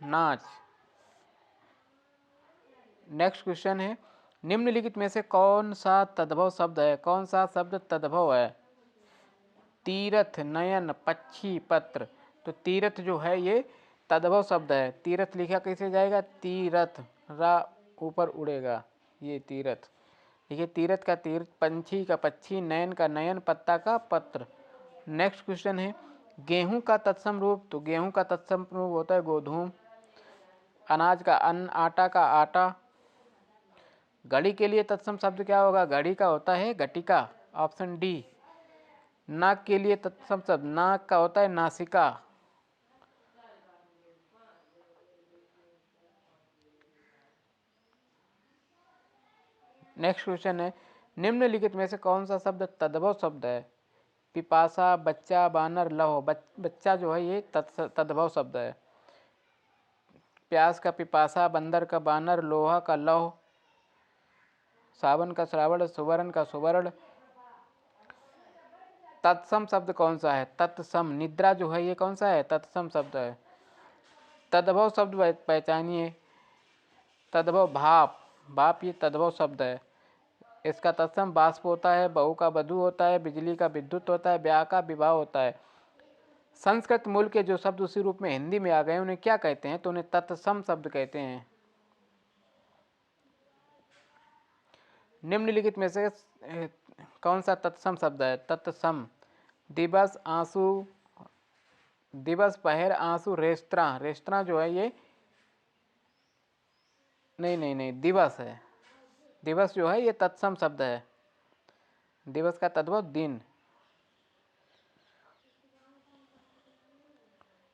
S1: नाच। नेक्स्ट क्वेश्चन है, निम्नलिखित में से कौन सा तद्भव शब्द है? कौन सा शब्द तद्भव है? तीरथ, नयन, पक्षी, पत्र। तो तीरथ जो है ये तद्भव शब्द है। तीरथ लिखा कैसे जाएगा? तीरथ, रा ऊपर उड़ेगा, ये तीरथ। देखिए, तीरथ का तीर्थ, पंछी का पक्षी, नयन का नयन, पत्ता का पत्र। नेक्स्ट क्वेश्चन है, गेहूं का तत्सम रूप? तो गेहूं का तत्सम रूप होता है गोधूम। अनाज का अन्न, आटा का आटा। घड़ी के लिए तत्सम शब्द क्या होगा? घड़ी का होता है घटिका, ऑप्शन डी। नाक के लिए तत्सम शब्द, नाक का होता है नासिका। नेक्स्ट क्वेश्चन है, निम्नलिखित में से कौन सा शब्द तद्भव शब्द है? पिपासा, बच्चा, बानर, लौह। बच्चा जो है ये तद्भव शब्द है। प्यास का पिपासा, बंदर का बानर, लोहा का लौह, सावन का श्रावण, सुवर्ण का सुवर्ण। तत्सम शब्द कौन सा है? तत्सम। निद्रा जो है ये कौन सा है? तत्सम शब्द है। तद्भव शब्द पहचानिए। तद्भव भाप, भाप ये तद्भव शब्द है। इसका तत्सम बाष्प होता है, बहु का बधु होता है, बिजली का विद्युत होता है, ब्याह का विवाह होता है। संस्कृत मूल के जो शब्द उसी रूप में हिंदी में आ गए उन्हें क्या कहते हैं? तो उन्हें तत्सम शब्द कहते हैं। निम्नलिखित में से कौन सा तत्सम शब्द है? तत्सम। दिवस, आंसू, दिवस, पहर, आंसू, रेस्तरां। रेस्तरां जो है ये नहीं, दिवस है। दिवस जो है ये तत्सम शब्द है। दिवस का तद्भव दिन।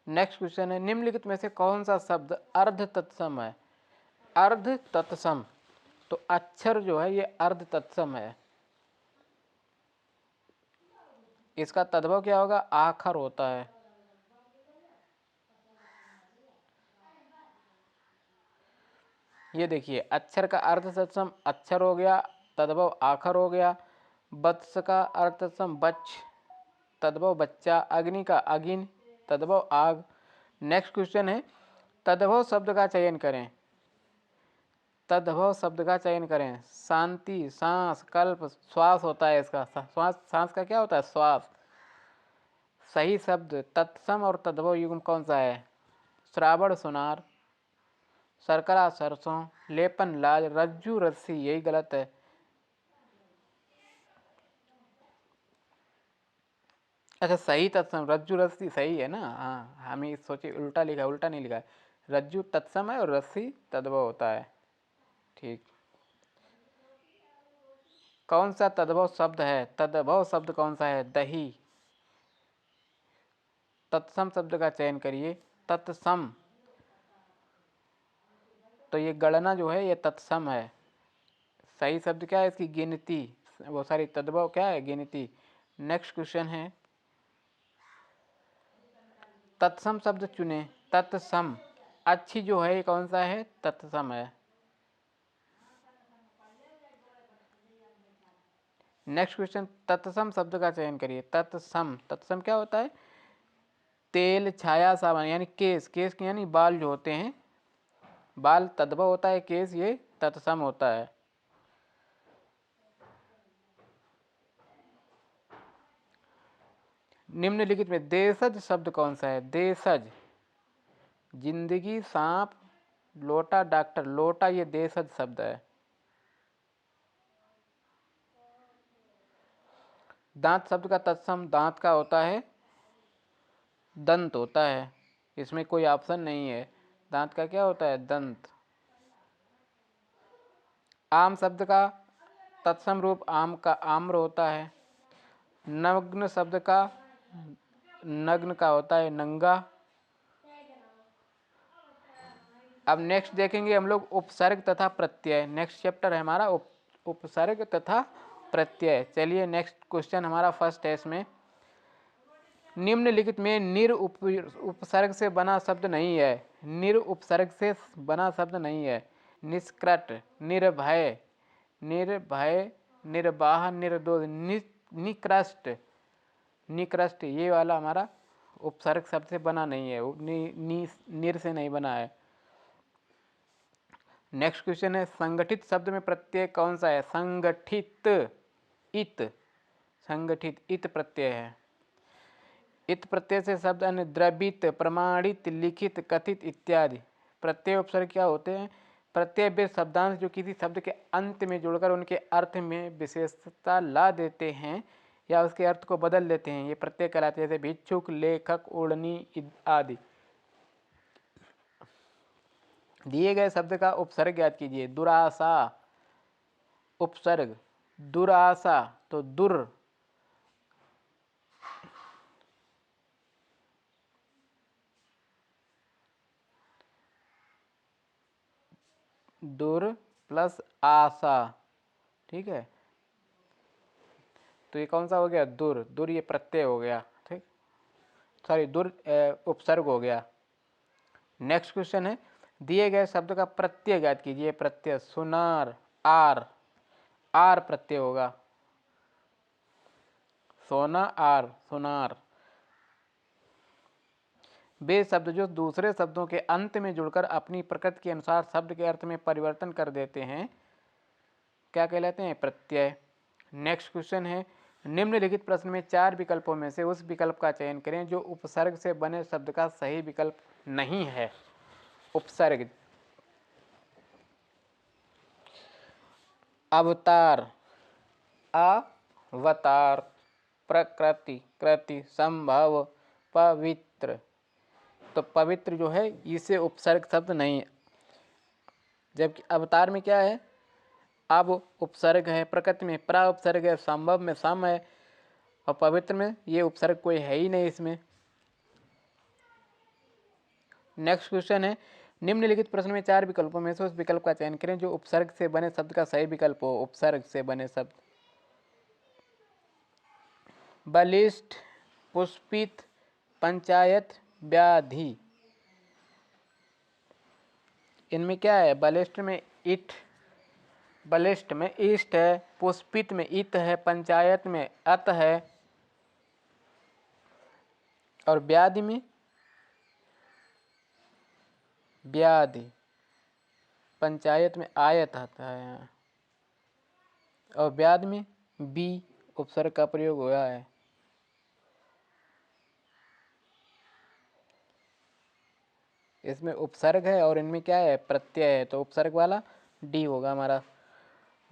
S1: नेक्स्ट क्वेश्चन है, निम्नलिखित में से कौन सा शब्द अर्ध तत्सम है? अर्ध तत्सम, तो अक्षर जो है ये अर्ध तत्सम है। इसका तद्भव क्या होगा? आखर होता है। ये देखिए, अक्षर का अर्ध तत्सम अक्षर हो गया, तद्भव आखर हो गया। वत्स का अर्ध तत्सम बच्च, तद्भव बच्चा। अग्नि का अगिन, तद्भव आग। नेक्स्ट क्वेश्चन है, तद्भव शब्द का चयन करें। तद्भव शब्द का चयन करें। शांति, सांस, कल्प, श्वास होता है इसका। श्वास, सांस का क्या होता है? श्वास। सही शब्द तत्सम और तद्भव युग्म कौन सा है? श्रावण सुनार, शर्करा सरसों, लेपन लाज, रज्जु रस्सी। यही गलत है। अच्छा, सही तत्सम रज्जु रस्सी सही है ना? हाँ, हमें सोचे उल्टा लिखा, उल्टा नहीं लिखा है। रज्जु तत्सम है और रस्सी तद्भव होता है। ठीक। कौन सा तद्भव शब्द है? तद्भव शब्द कौन सा है? दही। तत्सम शब्द का चयन करिए। तत्सम, तो ये गणना जो है ये तत्सम है। सही शब्द क्या है? इसकी गिनती। वो सारी तद्भव क्या है? गिनती। नेक्स्ट क्वेश्चन है, तत्सम शब्द चुने। तत्सम, अच्छी जो है ये कौन सा है? तत्सम है। नेक्स्ट क्वेश्चन, तत्सम शब्द का चयन करिए। तत्सम, तत्सम क्या होता है? तेल, छाया, साबन। यानी केस, केस यानी बाल जो होते हैं, बाल तद्भव होता है, केस ये तत्सम होता है। निम्नलिखित में देशज शब्द कौन सा है? देशज, जिंदगी, सांप, लोटा, डॉक्टर। लोटा ये देशज शब्द है। दांत शब्द का तत्सम दांत का होता है दंत होता है, इसमें कोई ऑप्शन नहीं है। दांत का क्या होता है? दंत। आम शब्द का तत्सम रूप आम का आम्र होता है। नग्न शब्द का नग्न का होता है नंगा। अब नेक्स्ट देखेंगे हम लोग उपसर्ग तथा प्रत्यय। नेक्स्ट चैप्टर है हमारा उपसर्ग तथा प्रत्यय। चलिए नेक्स्ट क्वेश्चन हमारा फर्स्ट है इसमें। निम्नलिखित में निर उपसर्ग से बना शब्द नहीं है। निर उपसर्ग से बना शब्द नहीं है। निष्कृत, निर्भय, निर्भय, निर्वाह, निर्दोष, निकृष्ट, निकृष्ट, ये वाला हमारा उपसर्ग शब्द से बना नहीं है। निर से नहीं बना है। नेक्स्ट क्वेश्चन है संगठित शब्द में प्रत्यय कौन सा है? संगठित, इत, संगठित इत प्रत्यय है। इत प्रत्यय से शब्द अन्य द्रवित, प्रमाणित, लिखित, कथित इत्यादि। प्रत्यय उपसर्ग क्या होते हैं? प्रत्यय वे शब्दांश जो किसी शब्द के अंत में जुड़कर उनके अर्थ में विशेषता ला देते हैं या उसके अर्थ को बदल देते हैं, ये प्रत्यय कहलाते हैं। जैसे भिक्षुक, लेखक, ओढ़नी आदि। दिए गए शब्द का उपसर्ग ज्ञात कीजिए। दुराशा, उपसर्ग दुराशा, तो दुर, दुर प्लस आशा, ठीक है। तो ये कौन सा हो गया? दुर। दुर ये प्रत्यय हो गया, ठीक, सॉरी दुर उपसर्ग हो गया। नेक्स्ट क्वेश्चन है दिए गए शब्द का प्रत्यय ज्ञात कीजिए। प्रत्यय सुनार, आर, आर प्रत्यय होगा। सोना आर, सुनार। वे शब्द जो दूसरे शब्दों के अंत में जुड़कर अपनी प्रकृति के अनुसार शब्द के अर्थ में परिवर्तन कर देते हैं क्या कहलाते हैं? प्रत्यय। नेक्स्ट क्वेश्चन है निम्नलिखित प्रश्न में 4 विकल्पों में से उस विकल्प का चयन करें जो उपसर्ग से बने शब्द का सही विकल्प नहीं है। उपसर्ग अवतार, अवतार, प्रकृति, कृति, संभव, पवित्र। तो पवित्र जो है इसे उपसर्ग शब्द नहीं है। जबकि अवतार में क्या है? अब उपसर्ग है, प्रकृति में प्रा उपसर्ग है, संभव में सम है और पवित्र में ये उपसर्ग कोई है ही नहीं इसमें। नेक्स्ट क्वेश्चन है निम्नलिखित प्रश्न में 4 विकल्पों में से उस विकल्प का चयन करें जो उपसर्ग से बने शब्द का सही विकल्प हो। उपसर्ग से बने शब्द बलिष्ठ, पुष्पित, पंचायत, व्याधि। इनमें क्या है? बलिष्ठ में इट, बलिष्ठ में इष्ट है, पुष्पित में इत है, पंचायत में अत है और व्याधि में व्याधि, पंचायत में आयत आता है और व्याधि में बी उपसर्ग का प्रयोग हुआ है। इसमें उपसर्ग है और इनमें क्या है? प्रत्यय है, तो उपसर्ग वाला डी होगा हमारा।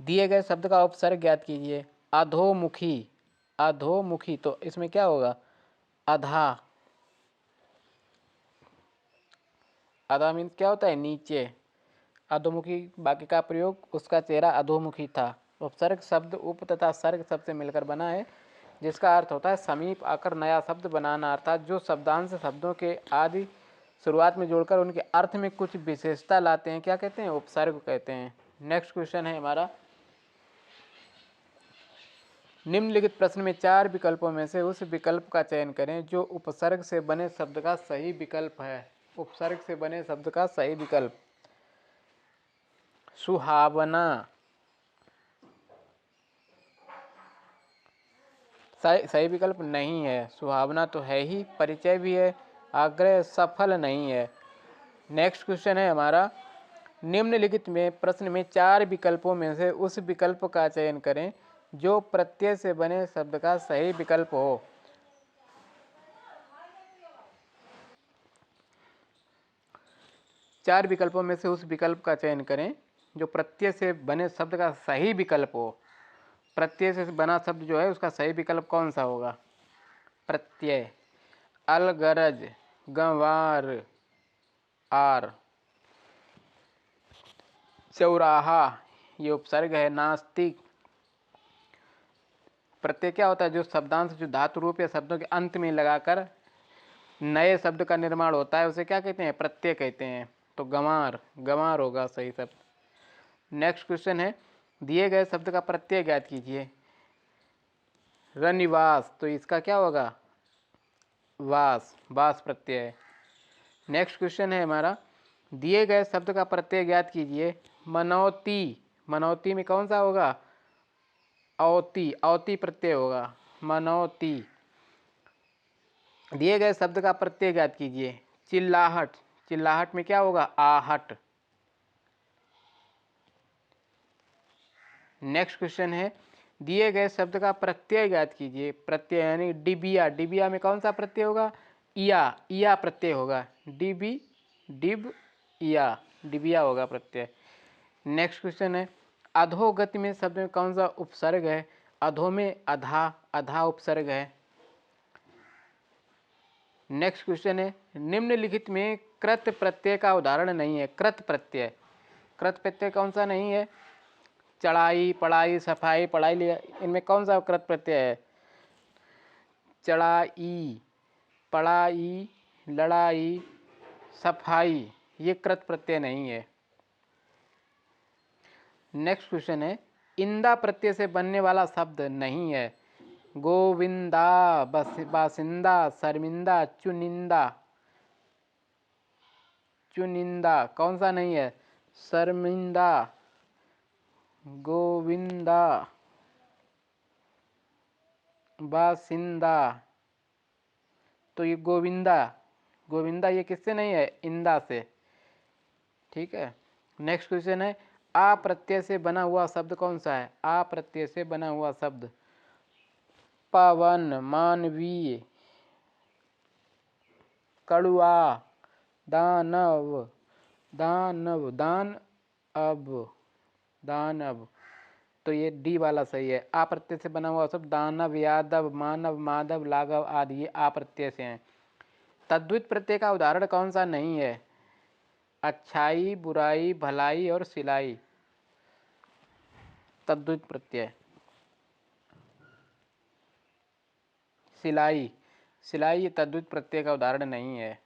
S1: दिए गए शब्द का उपसर्ग ज्ञात कीजिए। अधोमुखी, अधोमुखी, तो इसमें क्या होगा? अधा, अधा मीन्स क्या होता है? नीचे। अधोमुखी वाक्य का प्रयोग उसका चेहरा अधोमुखी था। उपसर्ग शब्द उप तथा सर्ग शब्द से मिलकर बना है जिसका अर्थ होता है समीप आकर नया शब्द बनाना, अर्थात जो शब्दांश शब्दों के आदि शुरुआत में जोड़कर उनके अर्थ में कुछ विशेषता लाते हैं क्या कहते हैं? उपसर्ग कहते हैं। नेक्स्ट क्वेश्चन है हमारा निम्नलिखित प्रश्न में 4 विकल्पों में से उस विकल्प का चयन करें जो उपसर्ग से बने शब्द का सही विकल्प है। उपसर्ग से बने शब्द का सही विकल्प सुहावना, सही विकल्प नहीं है। सुहावना तो है ही, परिचय भी है, आग्रह सफल नहीं है। नेक्स्ट क्वेश्चन है हमारा निम्नलिखित में प्रश्न में 4 विकल्पों में से उस विकल्प का चयन करें जो प्रत्यय से बने शब्द का सही विकल्प हो। चार विकल्पों में से उस विकल्प का चयन करें जो प्रत्यय से बने शब्द का सही विकल्प हो। प्रत्यय से बना शब्द जो है उसका सही विकल्प कौन सा होगा? प्रत्यय। अलगरज, गंवार, आर। चौराहा ये उपसर्ग है। नास्तिक, प्रत्यय क्या होता है? जो शब्दांश जो धातु रूप या शब्दों के अंत में लगाकर नए शब्द का निर्माण होता है उसे क्या कहते हैं? प्रत्यय कहते हैं। तो गंवार, गंवार होगा सही शब्द। नेक्स्ट क्वेश्चन है, दिए गए शब्द का प्रत्यय ज्ञात कीजिए। रनिवास, तो इसका क्या होगा? वास, वास प्रत्यय है। नेक्स्ट क्वेश्चन है हमारा, दिए गए शब्द का प्रत्यय ज्ञात कीजिए। मनौती, मनौती में कौन सा होगा? औती, औती प्रत्यय होगा। मनौती। दिए गए शब्द का प्रत्यय ज्ञात कीजिए। चिल्लाहट, चिल्लाहट में क्या होगा? आहट। नेक्स्ट क्वेश्चन है, दिए गए शब्द का प्रत्यय ज्ञात कीजिए। प्रत्यय यानी डिबिया, डिबिया में कौन सा प्रत्यय होगा? इया, इया प्रत्यय होगा। डिबी, डिब, इया, डिबिया होगा प्रत्यय। नेक्स्ट क्वेश्चन है, अधोगति में शब्द में कौन सा उपसर्ग है? अधो में अधा, अधा उपसर्ग है। नेक्स्ट क्वेश्चन है, निम्नलिखित में कृत प्रत्यय का उदाहरण नहीं है। कृत प्रत्यय, कृत प्रत्यय कौन सा नहीं है? चढ़ाई, पढ़ाई, सफाई, पढ़ाई लिया, इनमें कौन सा कृत प्रत्यय है? चढ़ाई, पढ़ाई, लड़ाई, सफाई, ये कृत प्रत्यय नहीं है। नेक्स्ट क्वेश्चन है, इंदा प्रत्यय से बनने वाला शब्द नहीं है। गोविंदा, बासिंदा, शर्मिंदा, चुनिंदा, चुनिंदा कौन सा नहीं है? शर्मिंदा, गोविंदा, बासिंदा। तो ये गोविंदा, गोविंदा ये किससे नहीं है? इंदा से। ठीक है। नेक्स्ट क्वेश्चन है, आ प्रत्यय से बना हुआ शब्द कौन सा है? आ प्रत्यय से बना हुआ शब्द पवन, मानवीय, कड़ुआ, दानव, दानव, दान अब, दानव। तो ये डी वाला सही है। आ प्रत्यय से बना हुआ शब्द दानव, यादव, मानव, माधव, लाघव आदि ये आ प्रत्यय से हैं। तद्धित प्रत्यय का उदाहरण कौन सा नहीं है? अच्छाई, बुराई, भलाई और सिलाई, तद्धित प्रत्यय। सिलाई, सिलाई ये तद्धित प्रत्यय का उदाहरण नहीं है।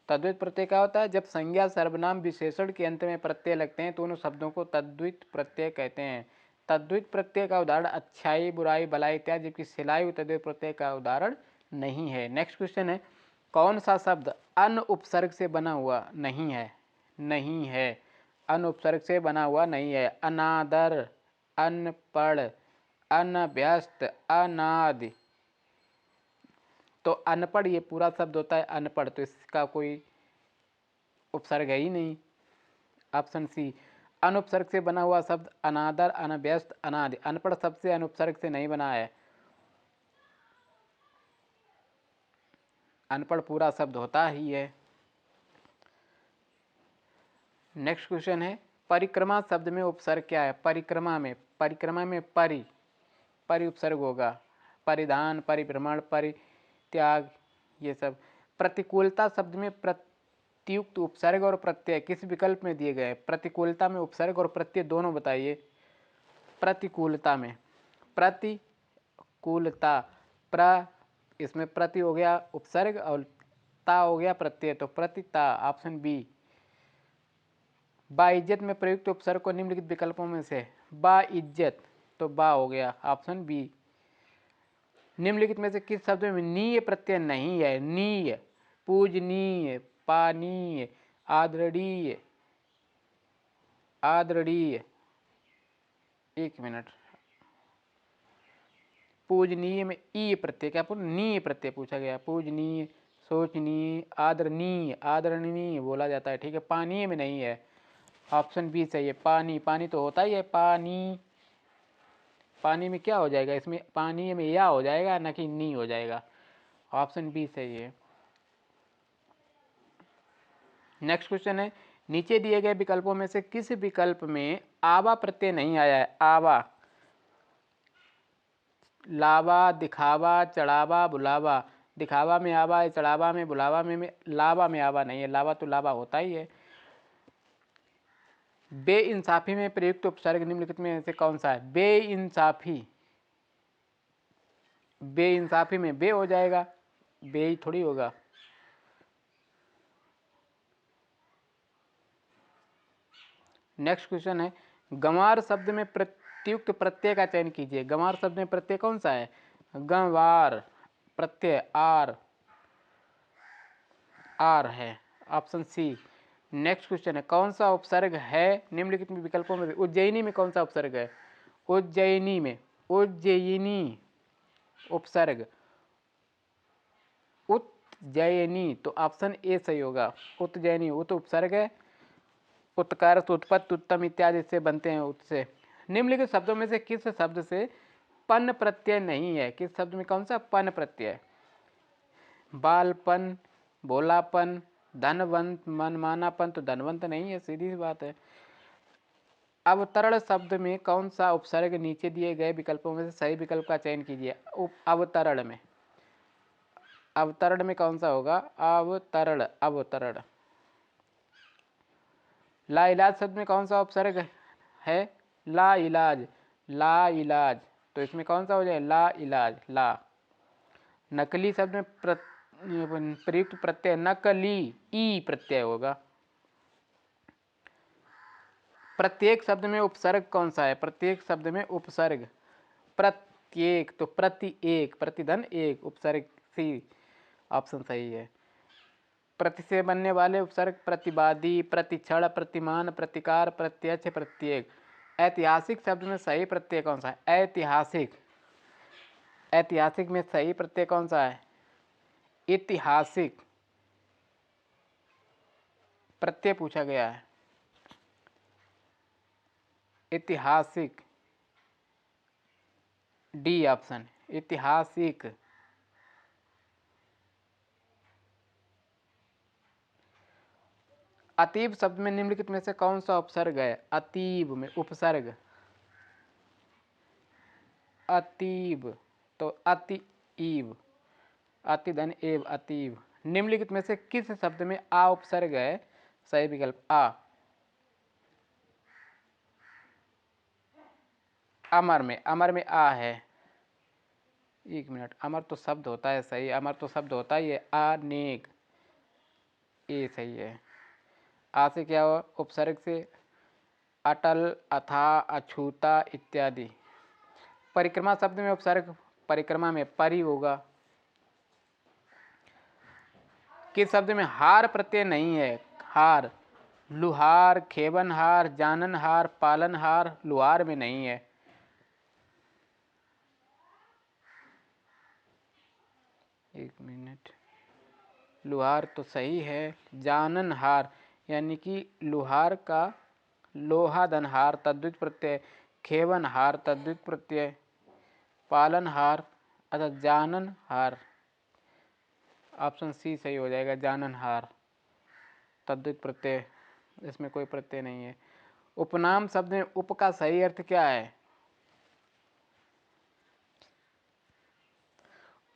S1: तद्धित प्रत्यय क्या होता है? जब संज्ञा, सर्वनाम, विशेषण के अंत में प्रत्यय लगते हैं तो उन शब्दों को तद्धित प्रत्यय कहते हैं। तद्धित प्रत्यय का उदाहरण अच्छाई, बुराई, भलाई इत्यादि, जबकि सिलाई तद्धित प्रत्यय का उदाहरण नहीं है। नेक्स्ट क्वेश्चन है, कौन सा शब्द अन उपसर्ग से बना हुआ नहीं है? नहीं है, अन उपसर्ग से बना हुआ नहीं है। अनादर, अनपढ़, अनभ्यस्त, अनादि। तो अनपढ़ ये पूरा शब्द होता है अनपढ़, तो इसका कोई उपसर्ग है ही नहीं। Option C. अनुपसर्ग से बना हुआ शब्द अनादर, अनभ्यस्त, अनादि। अनपढ़ शब्द से अनुपसर्ग से नहीं बना है। अनपढ़ पूरा शब्द होता ही है। नेक्स्ट क्वेश्चन है, परिक्रमा शब्द में उपसर्ग क्या है? परिक्रमा में, परिक्रमा में परि, परि उपसर्ग होगा। परिधान, परिभ्रमण, परित्याग, ये सब। प्रतिकूलता शब्द में प्रत्युक्त उपसर्ग और प्रत्यय किस विकल्प में दिए गए? प्रतिकूलता में उपसर्ग और प्रत्यय दोनों बताइए। प्रतिकूलता में, प्रतिकूलता, प्र इसमें प्रति हो गया उपसर्ग और ता हो गया प्रत्यय, तो प्रतिता, ऑप्शन बी। बाइज्जत में प्रयुक्त उपसर्ग को निम्नलिखित विकल्पों में से बाइज्जत, तो बा हो गया, ऑप्शन बी। निम्नलिखित में से किस शब्द में नीय प्रत्यय नहीं है? नीय, पूजनीय, पानीय, आदरणीय, आदरणीय। एक मिनट, पूजनीय में ई प्रत्यय, क्या नीय प्रत्यय पूछा गया। पूजनीय, सोचनीय, आदरणीय, आदरणीय बोला जाता है। ठीक है, पानीय में नहीं है, ऑप्शन बी सही है। पानी, पानी तो होता ही है पानी। पानी में क्या हो जाएगा? इसमें पानी में या हो जाएगा, न कि नी हो जाएगा। ऑप्शन बी सही है। नेक्स्ट क्वेश्चन है, नीचे दिए गए विकल्पों में से किस विकल्प में आवा प्रत्यय नहीं आया है? आवा, लावा, दिखावा, चढ़ावा, बुलावा। दिखावा में आवा है, चढ़ावा में, बुलावा में लावा में आवा नहीं है। लावा तो लावा होता ही है। बेइंसाफी में प्रयुक्त उपसर्ग निम्नलिखित में से कौन सा है? बेइंसाफी। बेइंसाफी में बे हो जाएगा, बे ही थोड़ी होगा। नेक्स्ट क्वेश्चन है, गंवार शब्द में प्रत्युक्त प्रत्यय का चयन कीजिए। गंवार शब्द में प्रत्यय कौन सा है? गंवार प्रत्यय आर, आर है, ऑप्शन सी। नेक्स्ट क्वेश्चन है, कौन सा उपसर्ग है निम्नलिखित विकल्पों में? उज्जैनी में कौन सा उपसर्ग है? उज्जैनी में, उज्जयिनी उपसर्ग, उज्जयिनी, तो ऑप्शन ए सही होगा। उज्जयिनी उत उपसर्ग है, उत्कर्ष, उत्पत्ति, उत्तम इत्यादि से बनते हैं उत्से। निम्नलिखित शब्दों में से किस शब्द से पन प्रत्यय नहीं है? किस शब्द में कौन सा पन प्रत्यय? बालपन, भोलापन, धनवंत, मनमानापन, तो धनवंत नहीं है, सीधी सी बात है। अवतरण शब्द में कौन सा उपसर्ग नीचे दिए गए विकल्पों में से सही विकल्प का चयन कीजिए। अवतरण में, अवतरण में कौन सा होगा? अवतरण, अवतरण। ला इलाज शब्द में कौन सा उपसर्ग है? ला इलाज, ला इलाज, तो इसमें कौन सा हो जाए? ला इलाज, ला। नकली शब्द में प्रयुक्त प्रत्यय नकली, ई प्रत्यय होगा। प्रत्येक शब्द में उपसर्ग कौन सा है? प्रत्येक शब्द में उपसर्ग प्रत्येक, तो प्रति एक, प्रतिधन एक, उपसर्ग सी, ऑप्शन सही है। प्रति से बनने वाले उपसर्ग प्रतिवादी, प्रतिक्षण, प्रतिमान, प्रतिकार, प्रत्यक्ष, प्रत्येक। ऐतिहासिक शब्द में सही प्रत्यय कौन सा है? ऐतिहासिक, ऐतिहासिक में सही प्रत्यय कौन सा है? ऐतिहासिक प्रत्यय पूछा गया है। ऐतिहासिक, डी ऑप्शन, ऐतिहासिक। अतीब शब्द में निम्नलिखित में से कौन सा उपसर्ग है? अतीब में उपसर्ग, अतीब, तो अतीब, अतिधन एव, अतीब। निम्नलिखित में से किस शब्द में आ उपसर्ग है? सही विकल्प आ। अमर में, अमर में आ है। एक मिनट, अमर तो शब्द होता है, सही, अमर तो शब्द होता ही है। अनेक, ये सही है। आ से क्या हुआ? उपसर्ग से अटल, अथा, अछूता इत्यादि। परिक्रमा शब्द में उपसर्ग परिक्रमा में परि होगा। किस शब्द में हार प्रत्यय नहीं है? हार, लुहार, खेवनहार, जाननहार, पालनहार, लुहार में नहीं है। एक मिनट, लुहार तो सही है। जाननहार यानी कि लुहार का लोहा धनहार तद्वित प्रत्यय, खेवनहार तद्वित प्रत्यय, पालनहार अथवा जाननहार, ऑप्शन सी सही हो जाएगा। जाननहार तद्वित प्रत्यय, इसमें कोई प्रत्यय नहीं है। उपनाम शब्द में उप का सही अर्थ क्या है?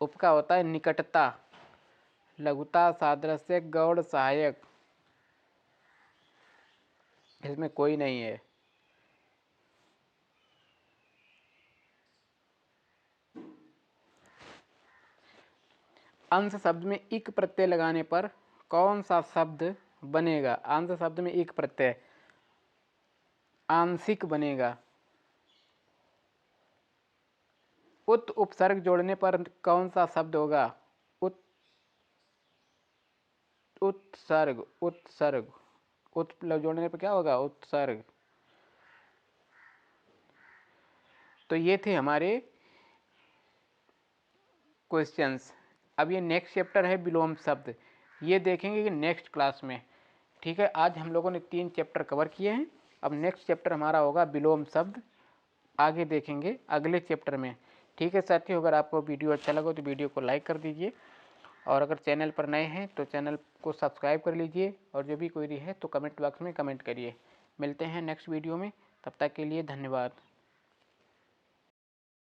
S1: उप का होता है निकटता, लघुता, सादृश्य, गौड़, सहायक, इसमें कोई नहीं है। अंश शब्द में इक प्रत्यय लगाने पर कौन सा शब्द बनेगा? अंश शब्द में इक प्रत्यय आंशिक बनेगा। उत उपसर्ग जोड़ने पर कौन सा शब्द होगा? उत, उत्सर्ग, उत्सर्ग, उत जोड़ने पर क्या होगा? उत्सर्ग। तो ये थे हमारे क्वेश्चंस। अब ये नेक्स्ट चैप्टर है विलोम शब्द, ये देखेंगे कि नेक्स्ट क्लास में। ठीक है, आज हम लोगों ने 3 चैप्टर कवर किए हैं। अब नेक्स्ट चैप्टर हमारा होगा विलोम शब्द, आगे देखेंगे अगले चैप्टर में। ठीक है साथियों, अगर आपको वीडियो अच्छा लगा तो वीडियो को लाइक कर दीजिए, और अगर चैनल पर नए हैं तो चैनल को सब्सक्राइब कर लीजिए, और जो भी क्वेरी है तो कमेंट बॉक्स में कमेंट करिए। मिलते हैं नेक्स्ट वीडियो में, तब तक के लिए धन्यवाद।